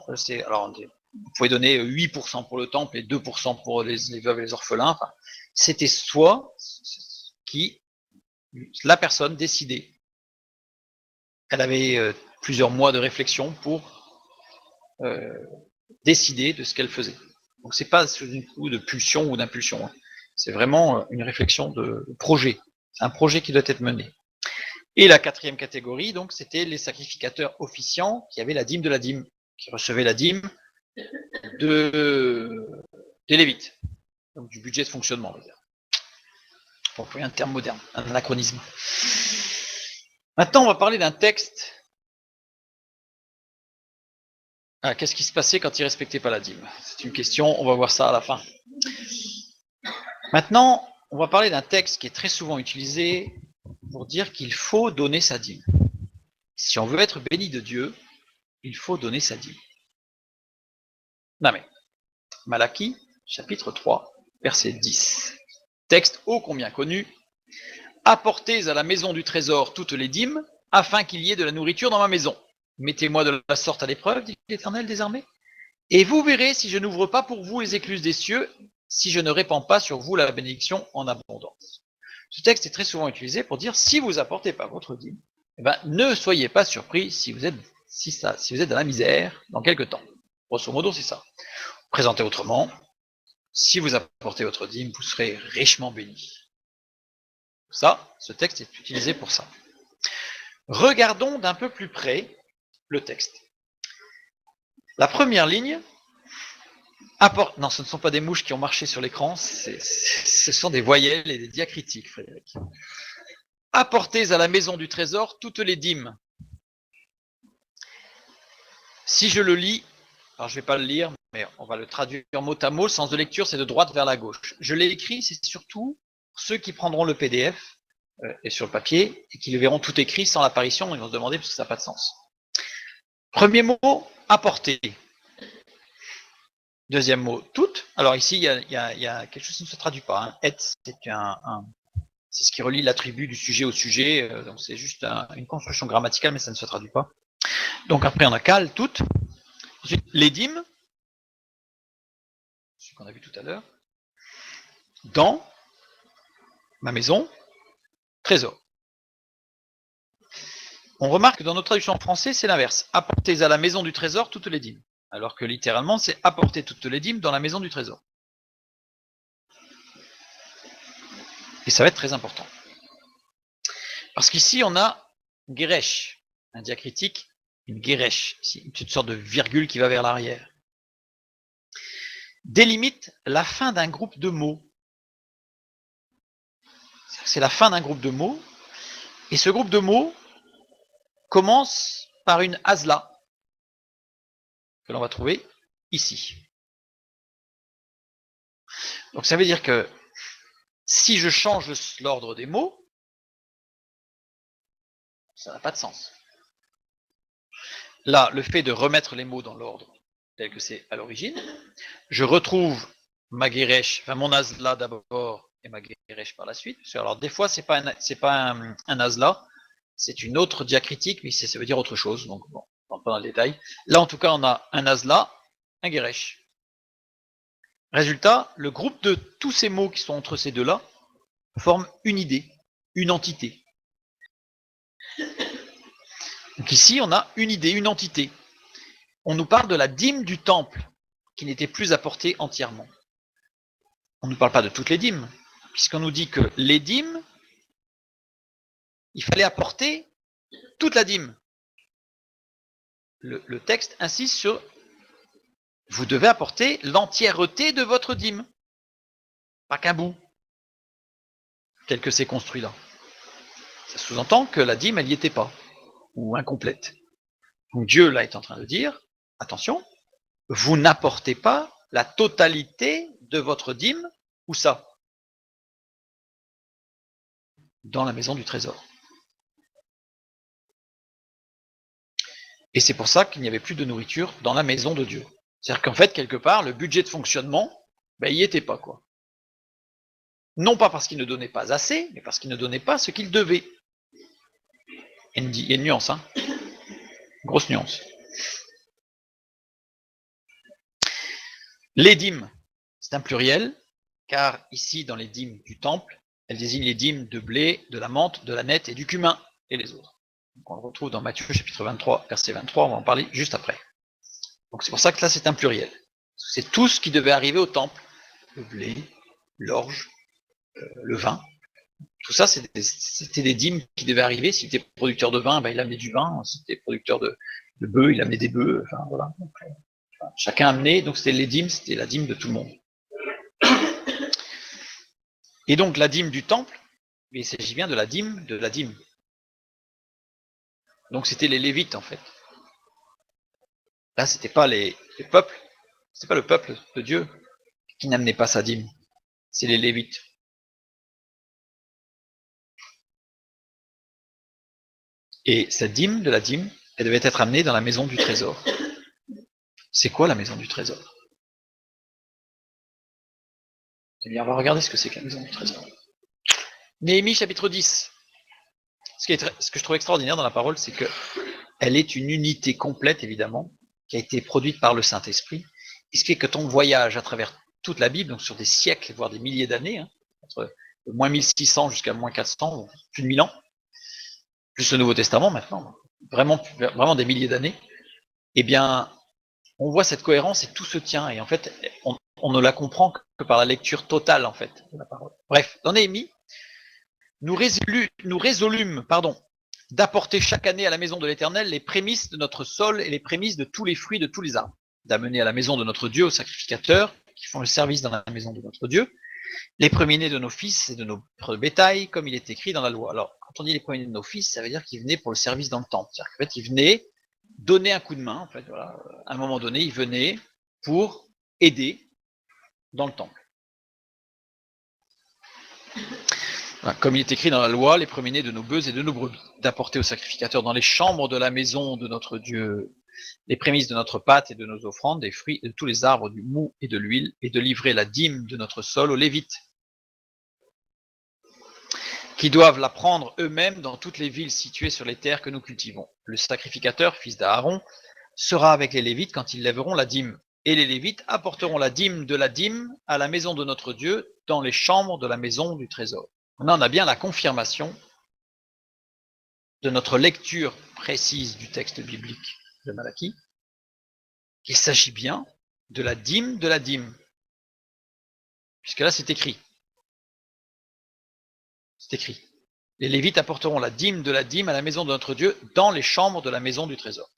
alors vous pouvez donner 8% pour le temple et 2% pour les veuves et les orphelins. Enfin, c'était soit qui la personne décidait. Elle avait plusieurs mois de réflexion pour décider de ce qu'elle faisait. Donc c'est pas sous un coup de pulsion ou d'impulsion. C'est vraiment une réflexion de projet. C'est un projet qui doit être mené. Et la 4e catégorie, donc, c'était les sacrificateurs officiants qui avaient la dîme de la dîme, qui recevaient la dîme des Lévites, donc du budget de fonctionnement, on va dire. Pour employer un terme moderne, un anachronisme. Maintenant, on va parler d'un texte. Qu'est-ce qui se passait quand ils ne respectaient pas la dîme? C'est une question, on va voir ça à la fin. Maintenant, on va parler d'un texte qui est très souvent utilisé pour dire qu'il faut donner sa dîme. Si on veut être béni de Dieu, il faut donner sa dîme. Non mais, Malachie, chapitre 3, verset 10. Texte ô combien connu. Apportez à la maison du trésor toutes les dîmes, afin qu'il y ait de la nourriture dans ma maison. Mettez-moi de la sorte à l'épreuve, dit l'Éternel des armées, et vous verrez si je n'ouvre pas pour vous les écluses des cieux, si je ne répands pas sur vous la bénédiction en abondance. Ce texte est très souvent utilisé pour dire, si vous apportez pas votre dîme, eh ben, ne soyez pas surpris si vous êtes dans la misère dans quelques temps. Grosso modo, c'est ça. Présenté autrement, si vous apportez votre dîme, vous serez richement bénis. Ça, ce texte est utilisé pour ça. Regardons d'un peu plus près le texte. La première ligne, non, ce ne sont pas des mouches qui ont marché sur l'écran, ce sont des voyelles et des diacritiques, Frédéric. Apportez à la maison du trésor toutes les dîmes. Si je le lis, alors je ne vais pas le lire, mais on va le traduire mot à mot, le sens de lecture, c'est de droite vers la gauche. Je l'ai écrit, c'est surtout ceux qui prendront le PDF et sur le papier, et qui le verront tout écrit sans l'apparition, ils vont se demander parce que ça n'a pas de sens. Premier mot, apporter. Deuxième mot, toutes. Alors ici, il y a quelque chose qui ne se traduit pas. Hein. Et, c'est ce qui relie l'attribut du sujet au sujet. Donc c'est juste une construction grammaticale, mais ça ne se traduit pas. Donc après, on a cal, toutes. Ensuite, les dîmes, ce qu'on a vu tout à l'heure. Dans ma maison, trésor. On remarque que dans notre traduction en français, c'est l'inverse. Apportez à la maison du trésor toutes les dîmes. Alors que littéralement, c'est apporter toutes les dîmes dans la maison du trésor. Et ça va être très important. Parce qu'ici, on a Geresh, un diacritique, une Geresh, une petite sorte de virgule qui va vers l'arrière. Délimite la fin d'un groupe de mots. C'est la fin d'un groupe de mots. Et ce groupe de mots commence par une hasla, que l'on va trouver ici. Donc ça veut dire que si je change l'ordre des mots, ça n'a pas de sens. Là, le fait de remettre les mots dans l'ordre tel que c'est à l'origine, je retrouve ma Geresh, enfin mon hasla d'abord et ma Geresh par la suite. Alors des fois, c'est pas un hasla, c'est une autre diacritique, mais ça veut dire autre chose. Donc bon, on ne rentre pas dans le détail. Là, en tout cas, on a un hasla, un Geresh. Résultat, le groupe de tous ces mots qui sont entre ces deux-là forme une idée, une entité. Donc ici, on a une idée, une entité. On nous parle de la dîme du temple, qui n'était plus apportée entièrement. On ne nous parle pas de toutes les dîmes, puisqu'on nous dit que les dîmes, il fallait apporter toute la dîme. Le texte insiste sur vous devez apporter l'entièreté de votre dîme, pas qu'un bout, tel que c'est construit là. Ça sous-entend que la dîme, elle n'y était pas, ou incomplète. Donc Dieu, là, est en train de dire, attention, vous n'apportez pas la totalité de votre dîme, où ça? Dans la maison du trésor. Et c'est pour ça qu'il n'y avait plus de nourriture dans la maison de Dieu. C'est-à-dire qu'en fait, quelque part, le budget de fonctionnement, il n'y était pas, quoi. Non pas parce qu'il ne donnait pas assez, mais parce qu'il ne donnait pas ce qu'il devait. Il y a une nuance, hein. Grosse nuance. Les dîmes, c'est un pluriel, car ici, dans les dîmes du temple, elles désignent les dîmes de blé, de la menthe, de la nette et du cumin, et les autres. Donc on le retrouve dans Matthieu chapitre 23, verset 23, on va en parler juste après. Donc c'est pour ça que là c'est un pluriel. C'est tout ce qui devait arriver au temple. Le blé, l'orge, le vin. Tout ça, c'était des dîmes qui devaient arriver. Si tu étais producteur de vin, il amenait du vin. Si tu étais producteur de bœufs, il amenait des bœufs. Enfin, voilà. Chacun amenait, donc c'était les dîmes, c'était la dîme de tout le monde. Et donc la dîme du temple, il s'agit bien de la dîme de la dîme. Donc c'était les Lévites en fait. Là, c'était pas les peuples, c'était pas le peuple de Dieu qui n'amenait pas sa dîme, c'est les Lévites. Et cette dîme de la dîme, elle devait être amenée dans la maison du trésor. C'est quoi la maison du trésor? Eh bien, on va regarder ce que c'est que la maison du trésor. Néhémie chapitre 10. Ce que je trouve extraordinaire dans la parole, c'est qu'elle est une unité complète, évidemment, qui a été produite par le Saint-Esprit. Et ce qui fait que ton voyage à travers toute la Bible, donc sur des siècles, voire des milliers d'années, hein, entre moins 1600 jusqu'à moins 400, plus de 1000 ans, plus le Nouveau Testament maintenant, vraiment des milliers d'années, eh bien, on voit cette cohérence et tout se tient. Et en fait, on ne la comprend que par la lecture totale, en fait, de la parole. Bref, dans Néhémie, nous résolûmes d'apporter chaque année à la maison de l'Éternel les prémices de notre sol et les prémices de tous les fruits de tous les arbres, d'amener à la maison de notre Dieu aux sacrificateurs qui font le service dans la maison de notre Dieu, les premiers-nés de nos fils et de notre bétail, comme il est écrit dans la loi. Alors, quand on dit les premiers-nés de nos fils, ça veut dire qu'ils venaient pour le service dans le temple. C'est-à-dire qu'en fait, ils venaient donner un coup de main. En fait, voilà. À un moment donné, ils venaient pour aider dans le temple. Voilà. Comme il est écrit dans la loi, les premiers-nés de nos bœufs et de nos brebis, d'apporter aux sacrificateurs dans les chambres de la maison de notre Dieu les prémices de notre pâte et de nos offrandes, des fruits de tous les arbres, du mou et de l'huile, et de livrer la dîme de notre sol aux Lévites, qui doivent la prendre eux-mêmes dans toutes les villes situées sur les terres que nous cultivons. Le sacrificateur, fils d'Aaron, sera avec les Lévites quand ils lèveront la dîme. Et les Lévites apporteront la dîme de la dîme à la maison de notre Dieu, dans les chambres de la maison du trésor. Maintenant, on a bien la confirmation de notre lecture précise du texte biblique de Malachie, qu'il s'agit bien de la dîme de la dîme. Puisque là, c'est écrit. C'est écrit. Les Lévites apporteront la dîme de la dîme à la maison de notre Dieu dans les chambres de la maison du trésor.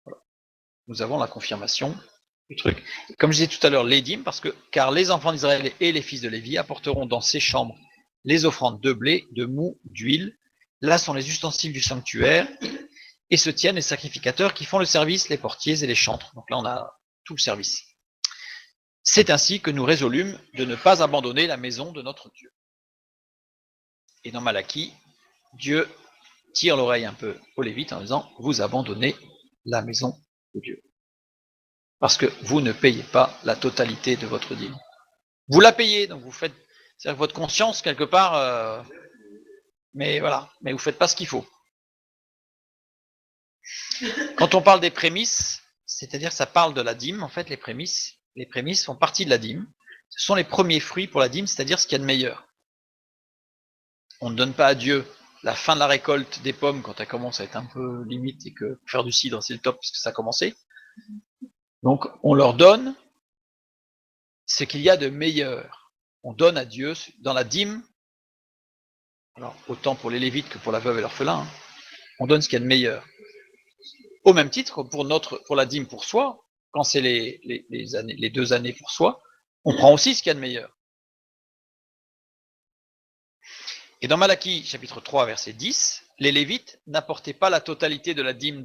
Voilà. Nous avons la confirmation du truc. Comme je disais tout à l'heure, les dîmes, car les enfants d'Israël et les fils de Lévi apporteront dans ces chambres les offrandes de blé, de mou, d'huile. Là sont les ustensiles du sanctuaire et se tiennent les sacrificateurs qui font le service, les portiers et les chantres. Donc là, on a tout le service. C'est ainsi que nous résolûmes de ne pas abandonner la maison de notre Dieu. Et dans Malachie, Dieu tire l'oreille un peu aux Lévites en disant « Vous abandonnez la maison de Dieu. Parce que vous ne payez pas la totalité de votre dîme. Vous la payez, donc vous faites, c'est-à-dire que votre conscience, quelque part, mais voilà, mais vous ne faites pas ce qu'il faut. » Quand on parle des prémices, c'est-à-dire que ça parle de la dîme, en fait, les prémices font partie de la dîme. Ce sont les premiers fruits pour la dîme, c'est-à-dire ce qu'il y a de meilleur. On ne donne pas à Dieu la fin de la récolte des pommes quand elle commence à être un peu limite et que faire du cidre c'est le top parce que ça a commencé. Donc on leur donne ce qu'il y a de meilleur. On donne à Dieu dans la dîme, alors autant pour les Lévites que pour la veuve et l'orphelin, hein, on donne ce qu'il y a de meilleur. Au même titre pour la dîme pour soi, quand c'est les 2 années pour soi, on prend aussi ce qu'il y a de meilleur. Et dans Malachie, chapitre 3, verset 10, les Lévites n'apportaient pas la totalité de la dîme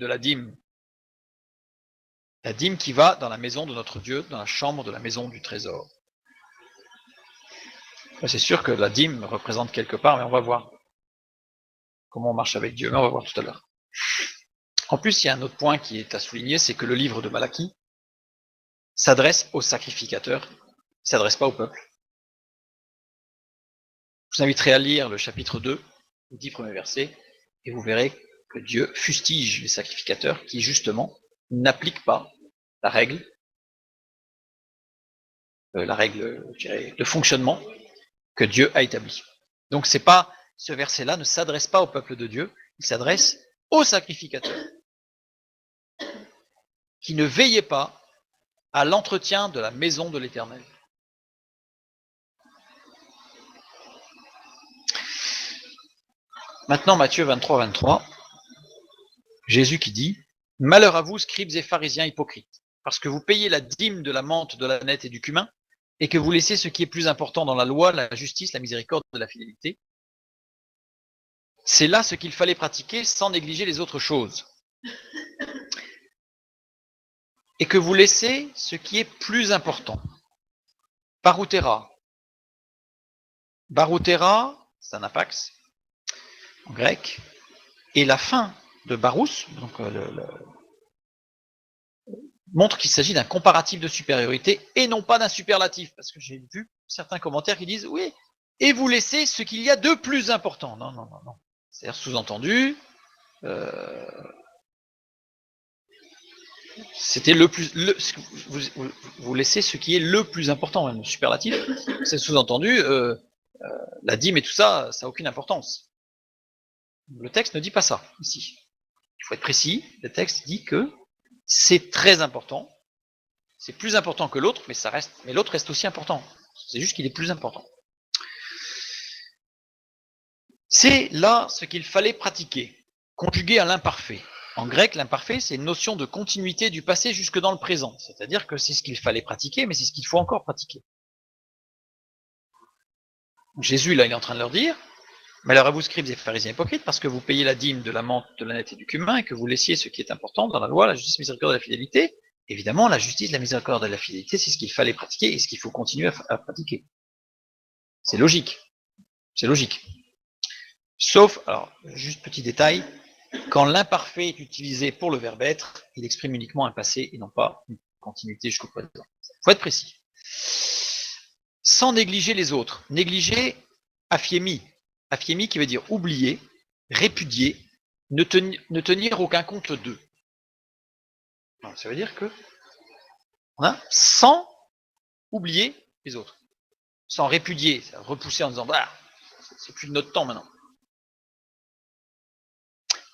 la dîme qui va dans la maison de notre Dieu, dans la chambre de la maison du trésor. C'est sûr que la dîme représente quelque part, mais on va voir comment on marche avec Dieu, mais on va voir tout à l'heure. En plus, il y a un autre point qui est à souligner, c'est que le livre de Malachie s'adresse aux sacrificateurs, il ne s'adresse pas au peuple. Je vous inviterai à lire le chapitre 2, les 10 premiers versets, et vous verrez que Dieu fustige les sacrificateurs qui, justement, n'appliquent pas la règle, je dirais, de fonctionnement que Dieu a établi. Donc ce verset-là ne s'adresse pas au peuple de Dieu, il s'adresse aux sacrificateurs qui ne veillaient pas à l'entretien de la maison de l'Éternel. Maintenant, Matthieu 23, Jésus qui dit « Malheur à vous, scribes et pharisiens hypocrites, parce que vous payez la dîme de la menthe, de la nette et du cumin, et que vous laissez ce qui est plus important dans la loi, la justice, la miséricorde et la fidélité. C'est là ce qu'il fallait pratiquer sans négliger les autres choses. Et que vous laissez ce qui est plus important. Baroutera. Baroutera, c'est un apax, en grec, et la fin de barous, donc montre qu'il s'agit d'un comparatif de supériorité et non pas d'un superlatif, parce que j'ai vu certains commentaires qui disent oui, et vous laissez ce qu'il y a de plus important. Non. C'est-à-dire sous-entendu, c'était le plus, vous laissez ce qui est le plus important, même le superlatif, c'est sous-entendu, la dîme et tout ça, ça n'a aucune importance. Le texte ne dit pas ça, ici. Il faut être précis, le texte dit que c'est très important, c'est plus important que l'autre, mais l'autre reste aussi important. C'est juste qu'il est plus important. C'est là ce qu'il fallait pratiquer, conjugué à l'imparfait. En grec, l'imparfait, c'est une notion de continuité du passé jusque dans le présent. C'est-à-dire que c'est ce qu'il fallait pratiquer, mais c'est ce qu'il faut encore pratiquer. Jésus, là, il est en train de leur dire « Malheur à vous, scribes et pharisiens hypocrites, parce que vous payez la dîme de la menthe, de la nette et du cumin, et que vous laissiez ce qui est important dans la loi, la justice, la miséricorde et la fidélité. » Évidemment, la justice, la miséricorde et la fidélité, c'est ce qu'il fallait pratiquer et ce qu'il faut continuer à pratiquer. C'est logique. C'est logique. Sauf, alors, juste petit détail, quand l'imparfait est utilisé pour le verbe être, il exprime uniquement un passé et non pas une continuité jusqu'au présent. Il faut être précis. Sans négliger les autres. Négliger aphiémie. Aphiémie qui veut dire oublier, répudier, ne tenir aucun compte d'eux. Ça veut dire que sans oublier les autres. Sans répudier, repousser en disant bah, c'est plus de notre temps maintenant.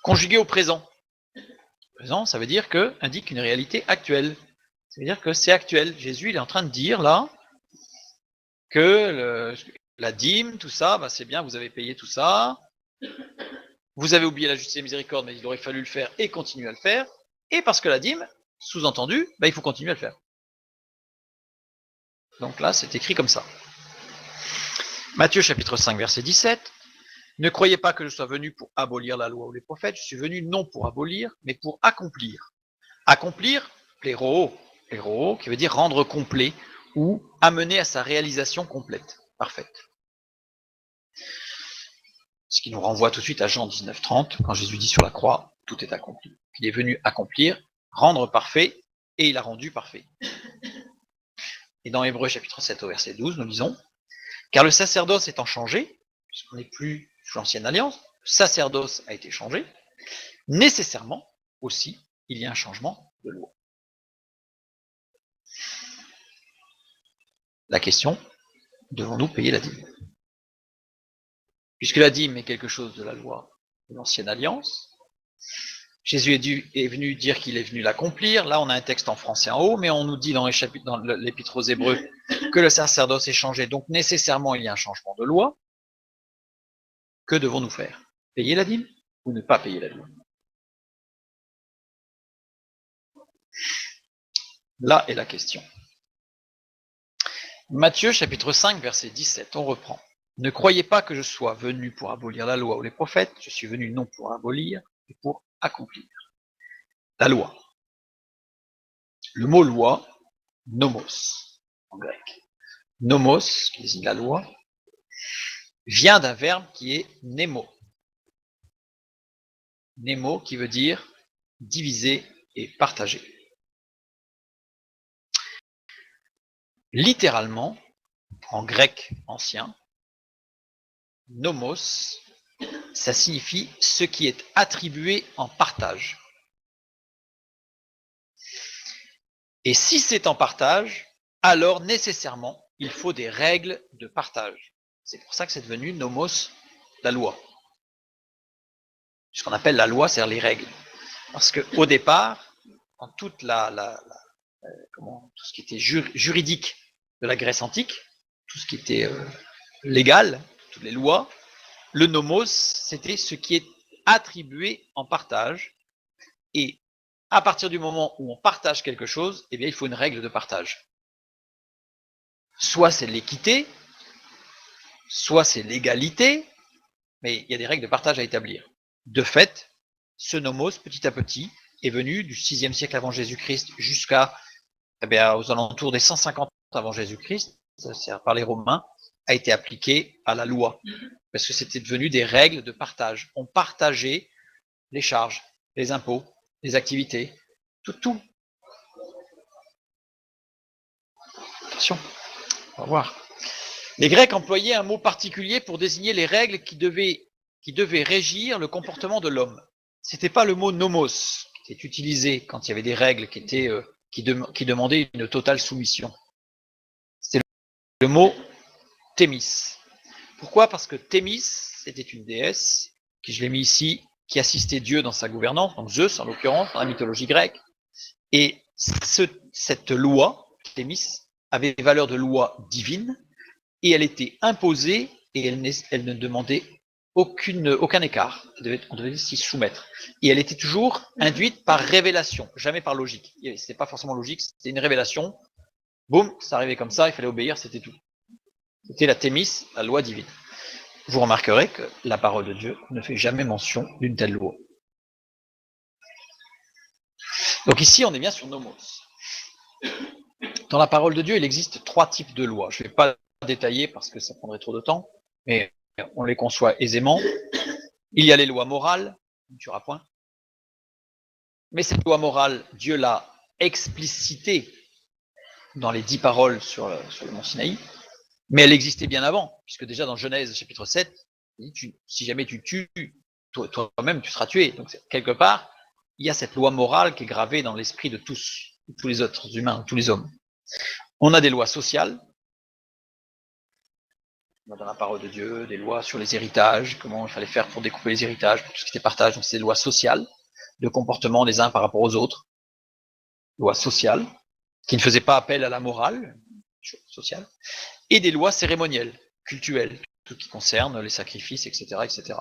Conjugué au présent. Présent, ça veut dire que indique une réalité actuelle. Ça veut dire que c'est actuel. Jésus, il est en train de dire là que la dîme, tout ça, bah, c'est bien, vous avez payé tout ça. Vous avez oublié la justice et la miséricorde, mais il aurait fallu le faire et continuer à le faire. Et parce que la dîme, sous-entendu, bah, il faut continuer à le faire. Donc là, c'est écrit comme ça. Matthieu chapitre 5, verset 17. Ne croyez pas que je sois venu pour abolir la loi ou les prophètes, je suis venu non pour abolir, mais pour accomplir. Accomplir, pléro, qui veut dire rendre complet ou amener à sa réalisation complète, parfaite. Ce qui nous renvoie tout de suite à Jean 19:30, quand Jésus dit sur la croix, tout est accompli. Il est venu accomplir, rendre parfait, et il a rendu parfait. Et dans Hébreux chapitre 7 au verset 12, nous lisons « Car le sacerdoce étant changé, puisqu'on n'est plus sous l'ancienne alliance, le sacerdoce a été changé, nécessairement aussi, il y a un changement de loi. » La question, devons-nous payer la dîme? Puisque la dîme est quelque chose de la loi de l'ancienne alliance, Jésus est venu dire qu'il est venu l'accomplir. Là, on a un texte en français en haut, mais on nous dit dans l'Épître aux Hébreux que le sacerdoce est changé, donc nécessairement il y a un changement de loi. Que devons-nous faire? Payer la dîme ou ne pas payer la dîme? Là est la question. Matthieu chapitre 5, verset 17, on reprend. Ne croyez pas que je sois venu pour abolir la loi ou les prophètes, je suis venu non pour abolir, mais pour accomplir. La loi. Le mot loi, nomos, en grec. Nomos, qui désigne la loi, vient d'un verbe qui est nemo. Nemo qui veut dire diviser et partager. Littéralement, en grec ancien, nomos, ça signifie ce qui est attribué en partage. Et si c'est en partage, alors nécessairement, il faut des règles de partage. C'est pour ça que c'est devenu nomos, la loi. Ce qu'on appelle la loi, c'est-à-dire les règles. Parce qu'au départ, dans toute tout ce qui était juridique de la Grèce antique, tout ce qui était légal, toutes les lois, le nomos, c'était ce qui est attribué en partage. Et à partir du moment où on partage quelque chose, eh bien, il faut une règle de partage. Soit c'est l'équité, soit c'est l'égalité, mais il y a des règles de partage à établir. De fait, ce nomos, petit à petit, est venu du 6e siècle avant Jésus-Christ jusqu'à aux alentours des 150 avant Jésus-Christ, c'est-à-dire par les Romains, a été appliqué à la loi, parce que c'était devenu des règles de partage. On partageait les charges, les impôts, les activités, tout. Attention, on va voir. Les Grecs employaient un mot particulier pour désigner les règles qui devaient régir le comportement de l'homme. C'était pas le mot nomos qui était utilisé quand il y avait des règles qui demandaient une totale soumission. C'était le mot Thémis. Pourquoi? Parce que Thémis, c'était une déesse, qui je l'ai mis ici, qui assistait Dieu dans sa gouvernance, donc Zeus en l'occurrence, dans la mythologie grecque. Et cette loi, Thémis, avait valeur de loi divine, et elle était imposée, et elle ne demandait aucun écart. On devait s'y soumettre. Et elle était toujours induite par révélation, jamais par logique. C'était pas forcément logique, c'était une révélation. Boum, ça arrivait comme ça, il fallait obéir, c'était tout. C'était la Thémis, la loi divine. Vous remarquerez que la parole de Dieu ne fait jamais mention d'une telle loi. Donc ici, on est bien sur nomos. Dans la parole de Dieu, il existe 3 types de lois. Je ne vais pas détailler parce que ça prendrait trop de temps, mais on les conçoit aisément. Il y a les lois morales, tu ne tueras point. Mais cette loi morale, Dieu l'a explicitée dans les 10 paroles sur le mont Sinaï, mais elle existait bien avant, puisque déjà dans Genèse chapitre 7, si jamais tu tues, toi-même tu seras tué. Donc quelque part, il y a cette loi morale qui est gravée dans l'esprit de tous les autres humains, tous les hommes. On a des lois sociales, on a dans la parole de Dieu des lois sur les héritages, comment il fallait faire pour découper les héritages, pour tout ce qui était partage, donc c'est des lois sociales, de comportement des uns par rapport aux autres, lois sociales, qui ne faisaient pas appel à la morale sociale, et des lois cérémonielles, cultuelles, tout ce qui concerne les sacrifices, etc., etc.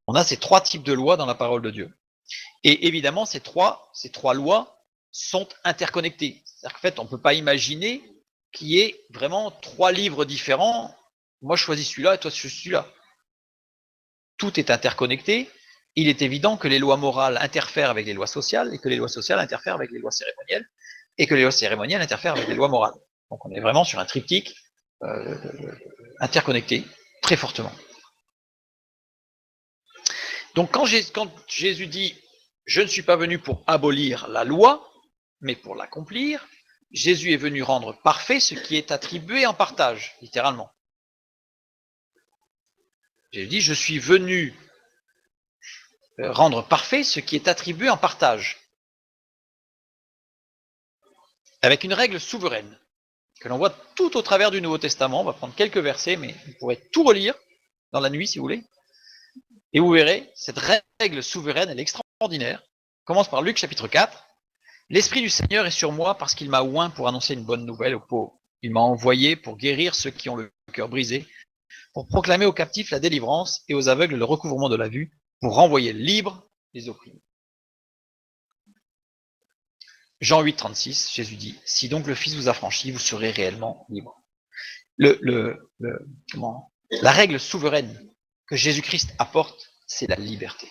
On a ces 3 types de lois dans la parole de Dieu. Et évidemment, ces trois lois sont interconnectées. C'est-à-dire qu'en fait, on ne peut pas imaginer qu'il y ait vraiment 3 livres différents. Moi, je choisis celui-là et toi, tu choisis celui-là. Tout est interconnecté. Il est évident que les lois morales interfèrent avec les lois sociales et que les lois sociales interfèrent avec les lois cérémonielles et que les lois cérémonielles interfèrent avec les lois morales. Donc, on est vraiment sur un triptyque interconnecté très fortement. Donc, quand Jésus dit « Je ne suis pas venu pour abolir la loi, mais pour l'accomplir », Jésus est venu rendre parfait ce qui est attribué en partage, littéralement. Jésus dit « Je suis venu rendre parfait ce qui est attribué en partage », avec une règle souveraine, que l'on voit tout au travers du Nouveau Testament. On va prendre quelques versets, mais vous pourrez tout relire dans la nuit, si vous voulez. Et vous verrez, cette règle souveraine, elle est extraordinaire. On commence par Luc chapitre 4. « L'Esprit du Seigneur est sur moi parce qu'il m'a oint pour annoncer une bonne nouvelle aux pauvres. Il m'a envoyé pour guérir ceux qui ont le cœur brisé, pour proclamer aux captifs la délivrance et aux aveugles le recouvrement de la vue, pour renvoyer libres les opprimés. » Jean 8, 36, Jésus dit « Si donc le Fils vous affranchit, vous serez réellement libres. » La règle souveraine que Jésus-Christ apporte, c'est la liberté.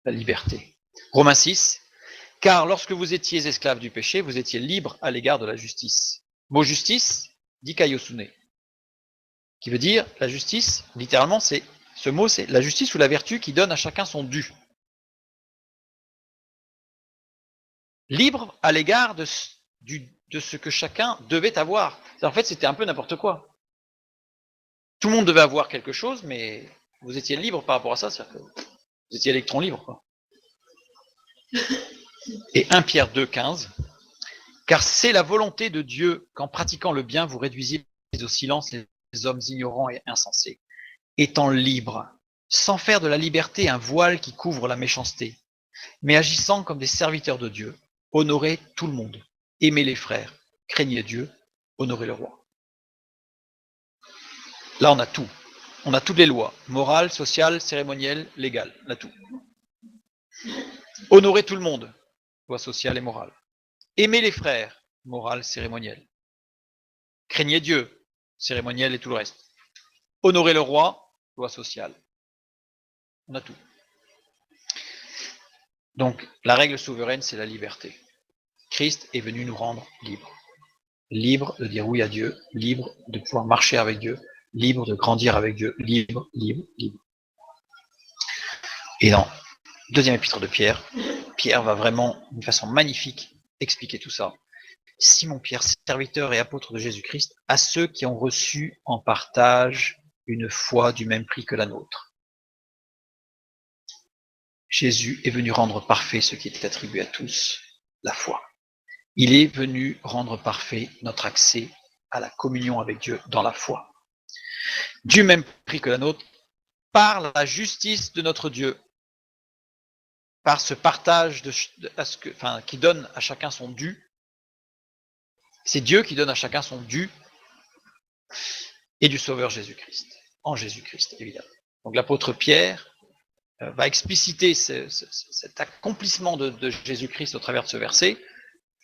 La liberté. Romains 6, « Car lorsque vous étiez esclaves du péché, vous étiez libres à l'égard de la justice. » Mot justice, dit kaiosune, qui veut dire, la justice, littéralement, c'est Ce mot, c'est la justice ou la vertu qui donne à chacun son dû. Libre à l'égard de ce que chacun devait avoir. En fait, c'était un peu n'importe quoi. Tout le monde devait avoir quelque chose, mais vous étiez libre par rapport à ça, c'est-à-dire que vous étiez électron libre, quoi. Et 1 Pierre 2, 15. Car c'est la volonté de Dieu qu'en pratiquant le bien, vous réduisiez au silence les hommes ignorants et insensés, étant libres, sans faire de la liberté un voile qui couvre la méchanceté, mais agissant comme des serviteurs de Dieu, honorez tout le monde, aimez les frères, craignez Dieu, honorez le roi. Là, on a tout. On a toutes les lois, morales, sociales, cérémonielles, légales, on a tout. Honorez tout le monde, loi sociale et morale. Aimez les frères, morale, cérémonielle. Craignez Dieu, cérémoniel et tout le reste. Honorez le roi, loi sociale. On a tout. Donc, la règle souveraine, c'est la liberté. Christ est venu nous rendre libres. Libres de dire oui à Dieu, libres de pouvoir marcher avec Dieu, libres de grandir avec Dieu, libres, libres, libres. Et dans le deuxième épître de Pierre, Pierre va vraiment, d'une façon magnifique, expliquer tout ça. Simon Pierre, serviteur et apôtre de Jésus-Christ, à ceux qui ont reçu en partage une foi du même prix que la nôtre. Jésus est venu rendre parfait ce qui était attribué à tous, la foi. Il est venu rendre parfait notre accès à la communion avec Dieu dans la foi. Du même prix que la nôtre, par la justice de notre Dieu, par ce partage qui donne à chacun son dû. C'est Dieu qui donne à chacun son dû, et du Sauveur Jésus-Christ, en Jésus-Christ, évidemment. Donc l'apôtre Pierre va expliciter cet accomplissement de Jésus-Christ au travers de ce verset,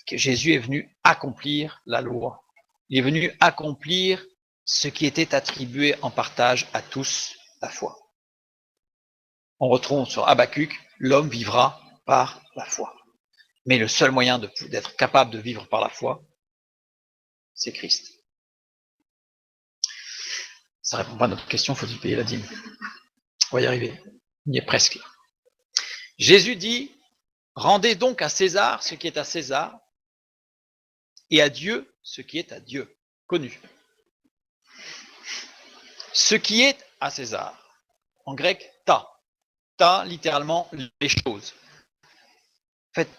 que Jésus est venu accomplir la loi. Il est venu accomplir ce qui était attribué en partage à tous, la foi. On retrouve sur Habakkuk, l'homme vivra par la foi. Mais le seul moyen d'être capable de vivre par la foi, c'est Christ. Ça ne répond pas à notre question, faut-il payer la dîme? On va y arriver. Il y est presque. Jésus dit, rendez donc à César ce qui est à César, et à Dieu ce qui est à Dieu. Connu. Ce qui est à César. En grec, ta. Ta, littéralement, les choses. En fait,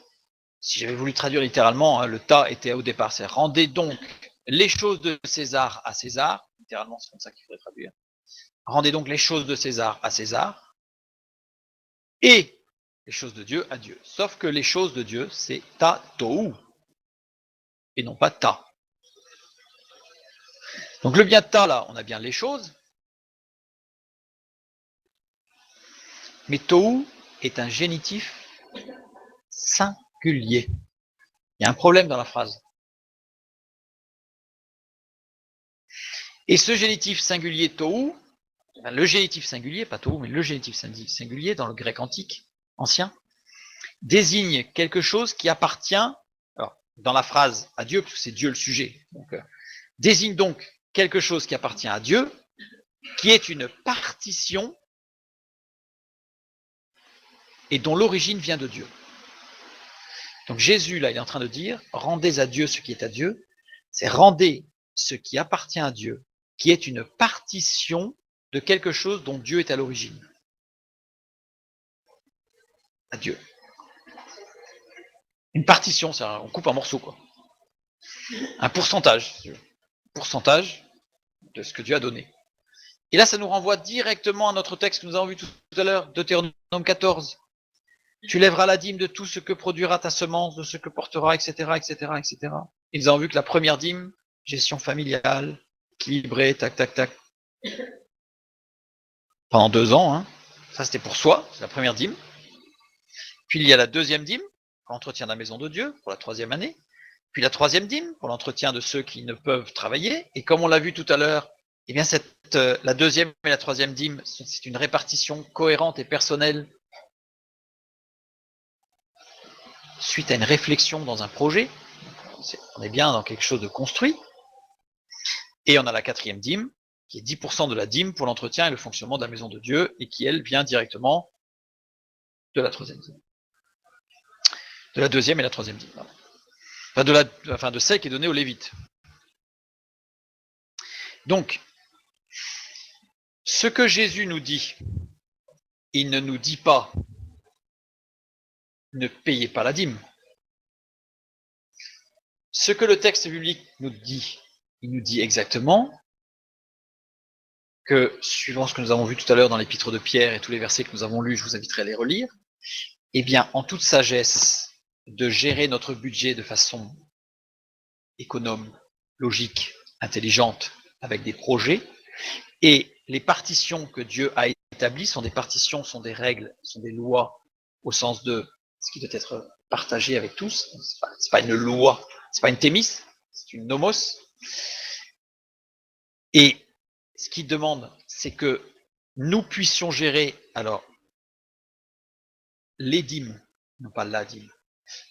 si j'avais voulu traduire littéralement, le ta était au départ, c'est rendez donc les choses de César à César. Littéralement, c'est comme ça qu'il faudrait traduire. Rendez donc les choses de César à César. Et les choses de Dieu à Dieu. Sauf que les choses de Dieu, c'est ta tohu. Et non pas ta. Donc le bien ta, là, on a bien les choses. Mais tohu est un génitif singulier. Il y a un problème dans la phrase. Et ce génitif singulier tohu, le génitif singulier, pas tohu, mais le génitif singulier dans le grec antique, ancien, désigne quelque chose qui appartient, alors, dans la phrase à Dieu, parce que c'est Dieu le sujet, donc, désigne donc quelque chose qui appartient à Dieu, qui est une partition et dont l'origine vient de Dieu. Donc Jésus, là, il est en train de dire, rendez à Dieu ce qui est à Dieu, c'est rendez ce qui appartient à Dieu, qui est une partition de quelque chose dont Dieu est à l'origine. À Dieu. Une partition, c'est on coupe un morceau, quoi. Un pourcentage. Pourcentage de ce que Dieu a donné. Et là, ça nous renvoie directement à notre texte que nous avons vu tout à l'heure, Deutéronome 14. Tu lèveras la dîme de tout ce que produira ta semence, de ce que portera, etc., etc., etc. Et nous avons vu que la première dîme, gestion familiale, équilibrée, tac, tac, tac. Pendant 2 ans, hein. Ça c'était pour soi, c'est la première dîme. Puis il y a la deuxième dîme, pour l'entretien de la maison de Dieu, pour la 3e année. Puis la 3e dîme, pour l'entretien de ceux qui ne peuvent travailler. Et comme on l'a vu tout à l'heure, eh bien la 2e et la 3e dîme, c'est une répartition cohérente et personnelle suite à une réflexion dans un projet. On est bien dans quelque chose de construit. Et on a la 4e dîme, qui est 10% de la dîme pour l'entretien et le fonctionnement de la maison de Dieu, et qui, elle, vient directement de la troisième dîme. De la deuxième et la troisième dîme. Enfin, de celle qui est donnée aux Lévites. Donc, ce que Jésus nous dit, il ne nous dit pas ne payez pas la dîme. Ce que le texte biblique nous dit, il nous dit exactement que, suivant ce que nous avons vu tout à l'heure dans l'épître de Pierre et tous les versets que nous avons lus, je vous inviterai à les relire, eh bien, en toute sagesse, de gérer notre budget de façon économe, logique, intelligente, avec des projets, et les partitions que Dieu a établies sont des partitions, sont des règles, sont des lois, au sens de ce qui doit être partagé avec tous. C'est pas une loi, c'est pas une thémis, c'est une nomos. Et ce qu'il demande, c'est que nous puissions gérer, alors, les dîmes, non pas la dîme.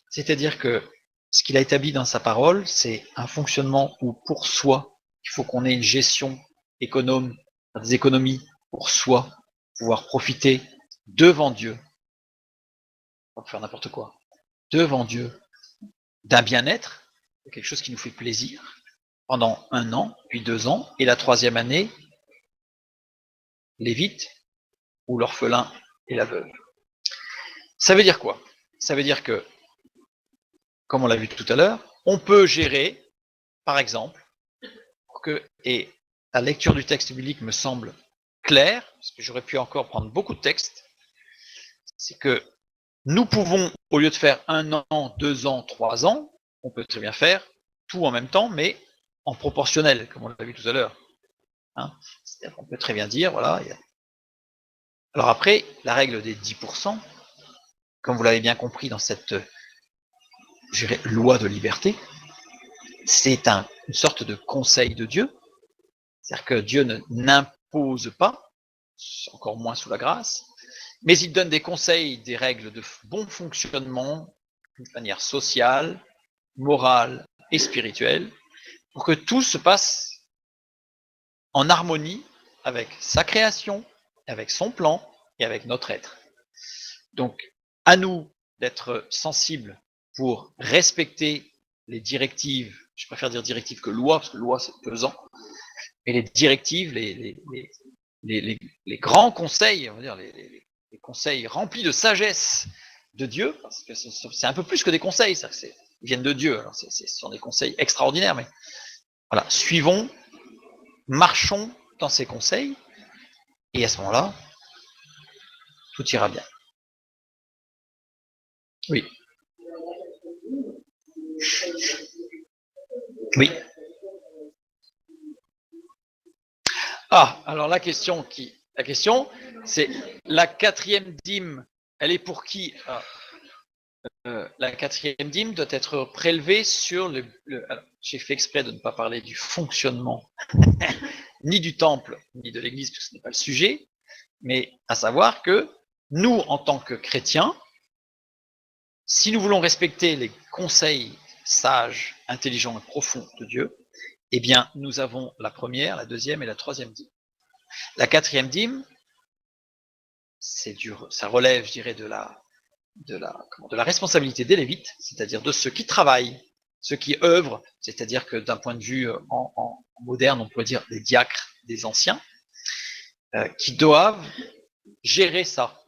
C'est-à-dire que ce qu'il a établi dans sa parole, c'est un fonctionnement où pour soi, il faut qu'on ait une gestion économe, des économies pour soi, pouvoir profiter devant Dieu, pas faire n'importe quoi, devant Dieu, d'un bien-être, de quelque chose qui nous fait plaisir, pendant 1 an, puis 2 ans, et la 3e année, Lévite, ou l'orphelin et la veuve. Ça veut dire quoi? Ça veut dire que, comme on l'a vu tout à l'heure, on peut gérer, par exemple, et la lecture du texte biblique me semble claire, parce que j'aurais pu encore prendre beaucoup de textes, c'est que nous pouvons, au lieu de faire 1 an, 2 ans, 3 ans, on peut très bien faire tout en même temps, mais en proportionnel, comme on l'a vu tout à l'heure. Hein, c'est-à-dire qu'on peut très bien dire, voilà. Alors après, la règle des 10%, comme vous l'avez bien compris dans cette loi de liberté, c'est une sorte de conseil de Dieu. C'est-à-dire que Dieu n'impose pas, encore moins sous la grâce, mais il donne des conseils, des règles de bon fonctionnement, d'une manière sociale, morale et spirituelle, pour que tout se passe en harmonie avec sa création, avec son plan et avec notre être. Donc, à nous d'être sensibles pour respecter les directives, je préfère dire directives que loi, parce que loi c'est pesant, mais les directives, les grands conseils, on va dire, les conseils remplis de sagesse de Dieu, parce que c'est un peu plus que des conseils, ça, ils viennent de Dieu, alors ce sont des conseils extraordinaires, mais voilà, suivons, marchons dans ces conseils, et à ce moment-là, tout ira bien. Oui. Oui. Ah, alors la question, c'est la 4e dîme, elle est pour qui? La 4e dîme doit être prélevée sur alors, j'ai fait exprès de ne pas parler du fonctionnement ni du temple ni de l'église, parce que ce n'est pas le sujet, mais à savoir que nous, en tant que chrétiens, si nous voulons respecter les conseils sages, intelligents et profonds de Dieu, eh bien, nous avons la 1re, la 2e et la 3e dîme. La 4e dîme, ça relève, je dirais, de la responsabilité des Lévites, c'est-à-dire de ceux qui travaillent, ceux qui œuvrent, c'est-à-dire que d'un point de vue en moderne, on pourrait dire des diacres, des anciens, qui doivent gérer ça.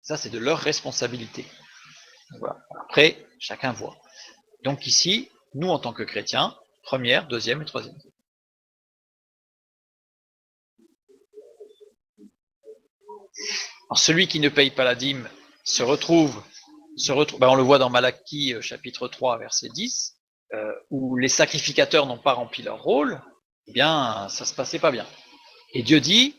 Ça, c'est de leur responsabilité. Voilà. Après, chacun voit. Donc ici, nous, en tant que chrétiens, 1re, 2e et 3e. Alors, celui qui ne paye pas la dîme se retrouve on le voit dans Malachie chapitre 3 verset 10, où les sacrificateurs n'ont pas rempli leur rôle, eh bien ça se passait pas bien. Et Dieu dit,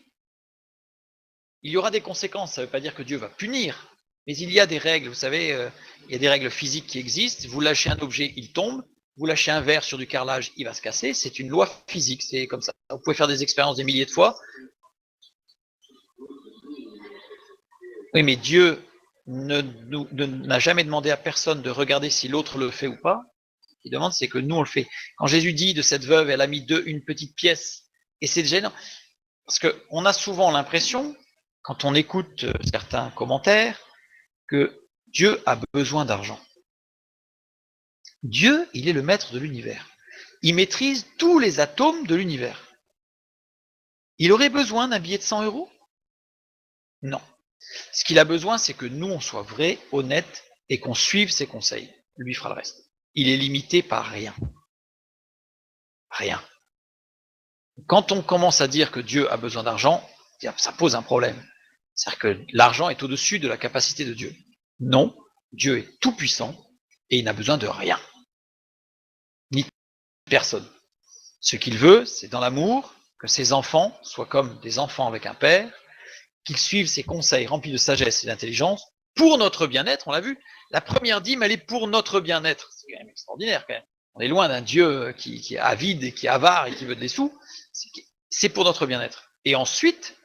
il y aura des conséquences, ça ne veut pas dire que Dieu va punir, mais il y a des règles, vous savez, il y a des règles physiques qui existent, vous lâchez un objet, il tombe, vous lâchez un verre sur du carrelage, il va se casser, c'est une loi physique, c'est comme ça. Vous pouvez faire des expériences des milliers de fois. Oui, mais Dieu n'a jamais demandé à personne de regarder si l'autre le fait ou pas. Ce qu'il demande, c'est que nous, on le fait. Quand Jésus dit de cette veuve, elle a mis une petite pièce Et c'est gênant. Parce qu'on a souvent l'impression, quand on écoute certains commentaires, que Dieu a besoin d'argent. Dieu, il est le maître de l'univers. Il maîtrise tous les atomes de l'univers. Il aurait besoin d'un billet de 100 euros? Non. Ce qu'il a besoin, c'est que nous, on soit vrais, honnêtes, et qu'on suive ses conseils. Lui fera le reste. Il est limité par rien. Rien. Quand on commence à dire que Dieu a besoin d'argent, ça pose un problème. C'est-à-dire que l'argent est au-dessus de la capacité de Dieu. Non, Dieu est tout puissant et il n'a besoin de rien. Ni de personne. Ce qu'il veut, c'est dans l'amour, que ses enfants soient comme des enfants avec un père, qu'ils suivent ses conseils remplis de sagesse et d'intelligence pour notre bien-être, on l'a vu. La première dîme, elle est pour notre bien-être. C'est quand même extraordinaire, quand même. On est loin d'un Dieu qui est avide et qui est avare et qui veut des sous. C'est pour notre bien-être. Et ensuite,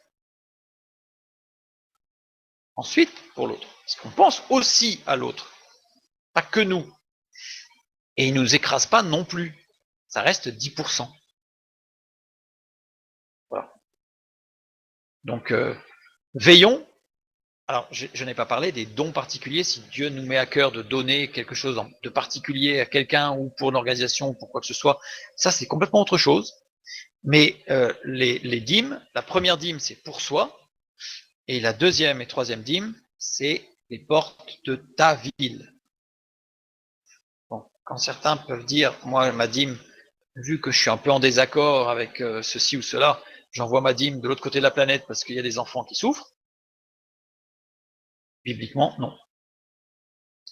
pour l'autre. Parce qu'on pense aussi à l'autre. Pas que nous. Et il ne nous écrase pas non plus. Ça reste 10%. Voilà. Donc, veillons. Alors, je n'ai pas parlé des dons particuliers. Si Dieu nous met à cœur de donner quelque chose de particulier à quelqu'un ou pour une organisation ou pour quoi que ce soit, ça c'est complètement autre chose. Mais les dîmes, la première dîme c'est pour soi, et la deuxième et troisième dîme c'est les portes de ta ville. Bon, quand certains peuvent dire, moi ma dîme, vu que je suis un peu en désaccord avec ceci ou cela, j'envoie ma dîme de l'autre côté de la planète parce qu'il y a des enfants qui souffrent. Bibliquement, non.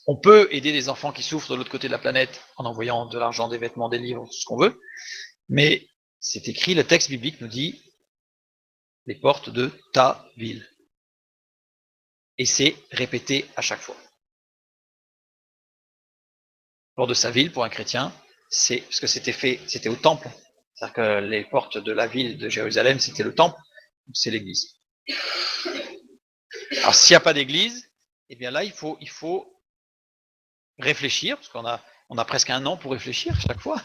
On peut aider des enfants qui souffrent de l'autre côté de la planète en envoyant de l'argent, des vêtements, des livres, tout ce qu'on veut, mais c'est écrit, le texte biblique nous dit les portes de ta ville. Et c'est répété à chaque fois. Porte de sa ville, pour un chrétien, c'est parce que c'était au temple. C'est-à-dire que les portes de la ville de Jérusalem, c'était le temple, c'est l'église. Alors s'il n'y a pas d'église, eh bien là, il faut réfléchir, parce qu'on a presque un an pour réfléchir chaque fois.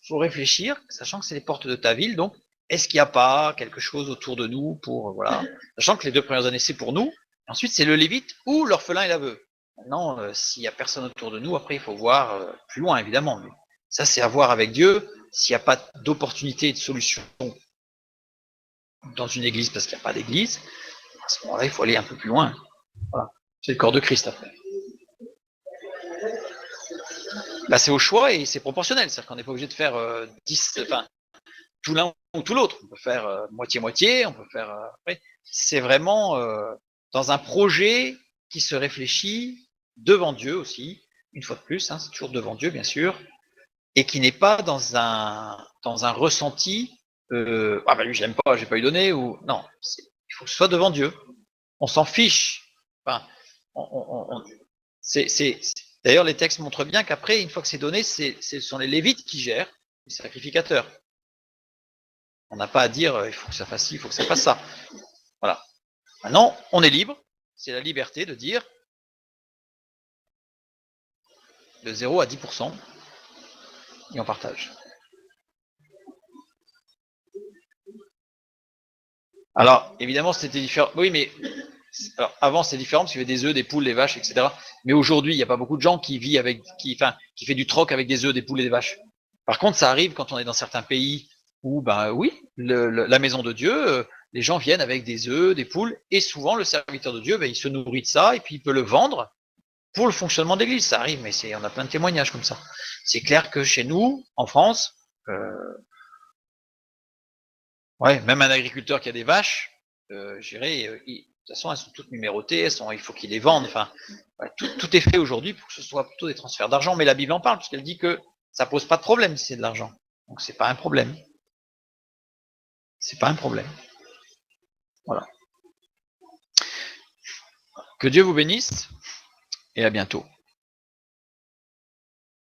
Il faut réfléchir, sachant que c'est les portes de ta ville, donc est-ce qu'il n'y a pas quelque chose autour de nous pour, voilà, sachant que les 2 premières années, c'est pour nous, ensuite c'est le lévite ou l'orphelin et la veuve. Maintenant, s'il n'y a personne autour de nous, après il faut voir plus loin, évidemment, mais ça c'est à voir avec Dieu, s'il n'y a pas d'opportunité et de solution dans une église parce qu'il n'y a pas d'église, à ce moment-là, il faut aller un peu plus loin. Voilà. C'est le corps de Christ après. Bah, c'est au choix et c'est proportionnel, c'est-à-dire qu'on n'est pas obligé de faire 10, enfin, tout l'un ou tout l'autre. On peut faire moitié-moitié, on peut faire. Après, c'est vraiment dans un projet qui se réfléchit devant Dieu aussi, une fois de plus, hein, c'est toujours devant Dieu, bien sûr, et qui n'est pas dans un ressenti. Ah ben lui, je l'aime pas, j'ai pas eu donné, ou non, il faut que ce soit devant Dieu. On s'en fiche. Enfin, d'ailleurs, les textes montrent bien qu'après, une fois que c'est donné, ce sont les Lévites qui gèrent, les sacrificateurs. On n'a pas à dire il faut que ça fasse ci, il faut que ça fasse ça. Voilà. Maintenant, on est libre. C'est la liberté de dire de 0 à 10% et on partage. Alors, évidemment, c'était différent. Oui, mais alors, avant, c'était différent parce qu'il y avait des œufs, des poules, des vaches, etc. Mais aujourd'hui, il n'y a pas beaucoup de gens qui vivent avec, qui fait du troc avec des œufs, des poules et des vaches. Par contre, ça arrive quand on est dans certains pays où, ben oui, la maison de Dieu, les gens viennent avec des œufs, des poules, et souvent le serviteur de Dieu, ben, il se nourrit de ça et puis il peut le vendre pour le fonctionnement de l'Église. Ça arrive, mais on a plein de témoignages comme ça. C'est clair que chez nous, en France, ouais, même un agriculteur qui a des vaches, je dirais, de toute façon, elles sont toutes numérotées, il faut qu'il les vende. Enfin, ouais, tout est fait aujourd'hui pour que ce soit plutôt des transferts d'argent. Mais la Bible en parle, puisqu'elle dit que ça pose pas de problème si c'est de l'argent. Donc c'est pas un problème. C'est pas un problème. Voilà. Que Dieu vous bénisse et à bientôt.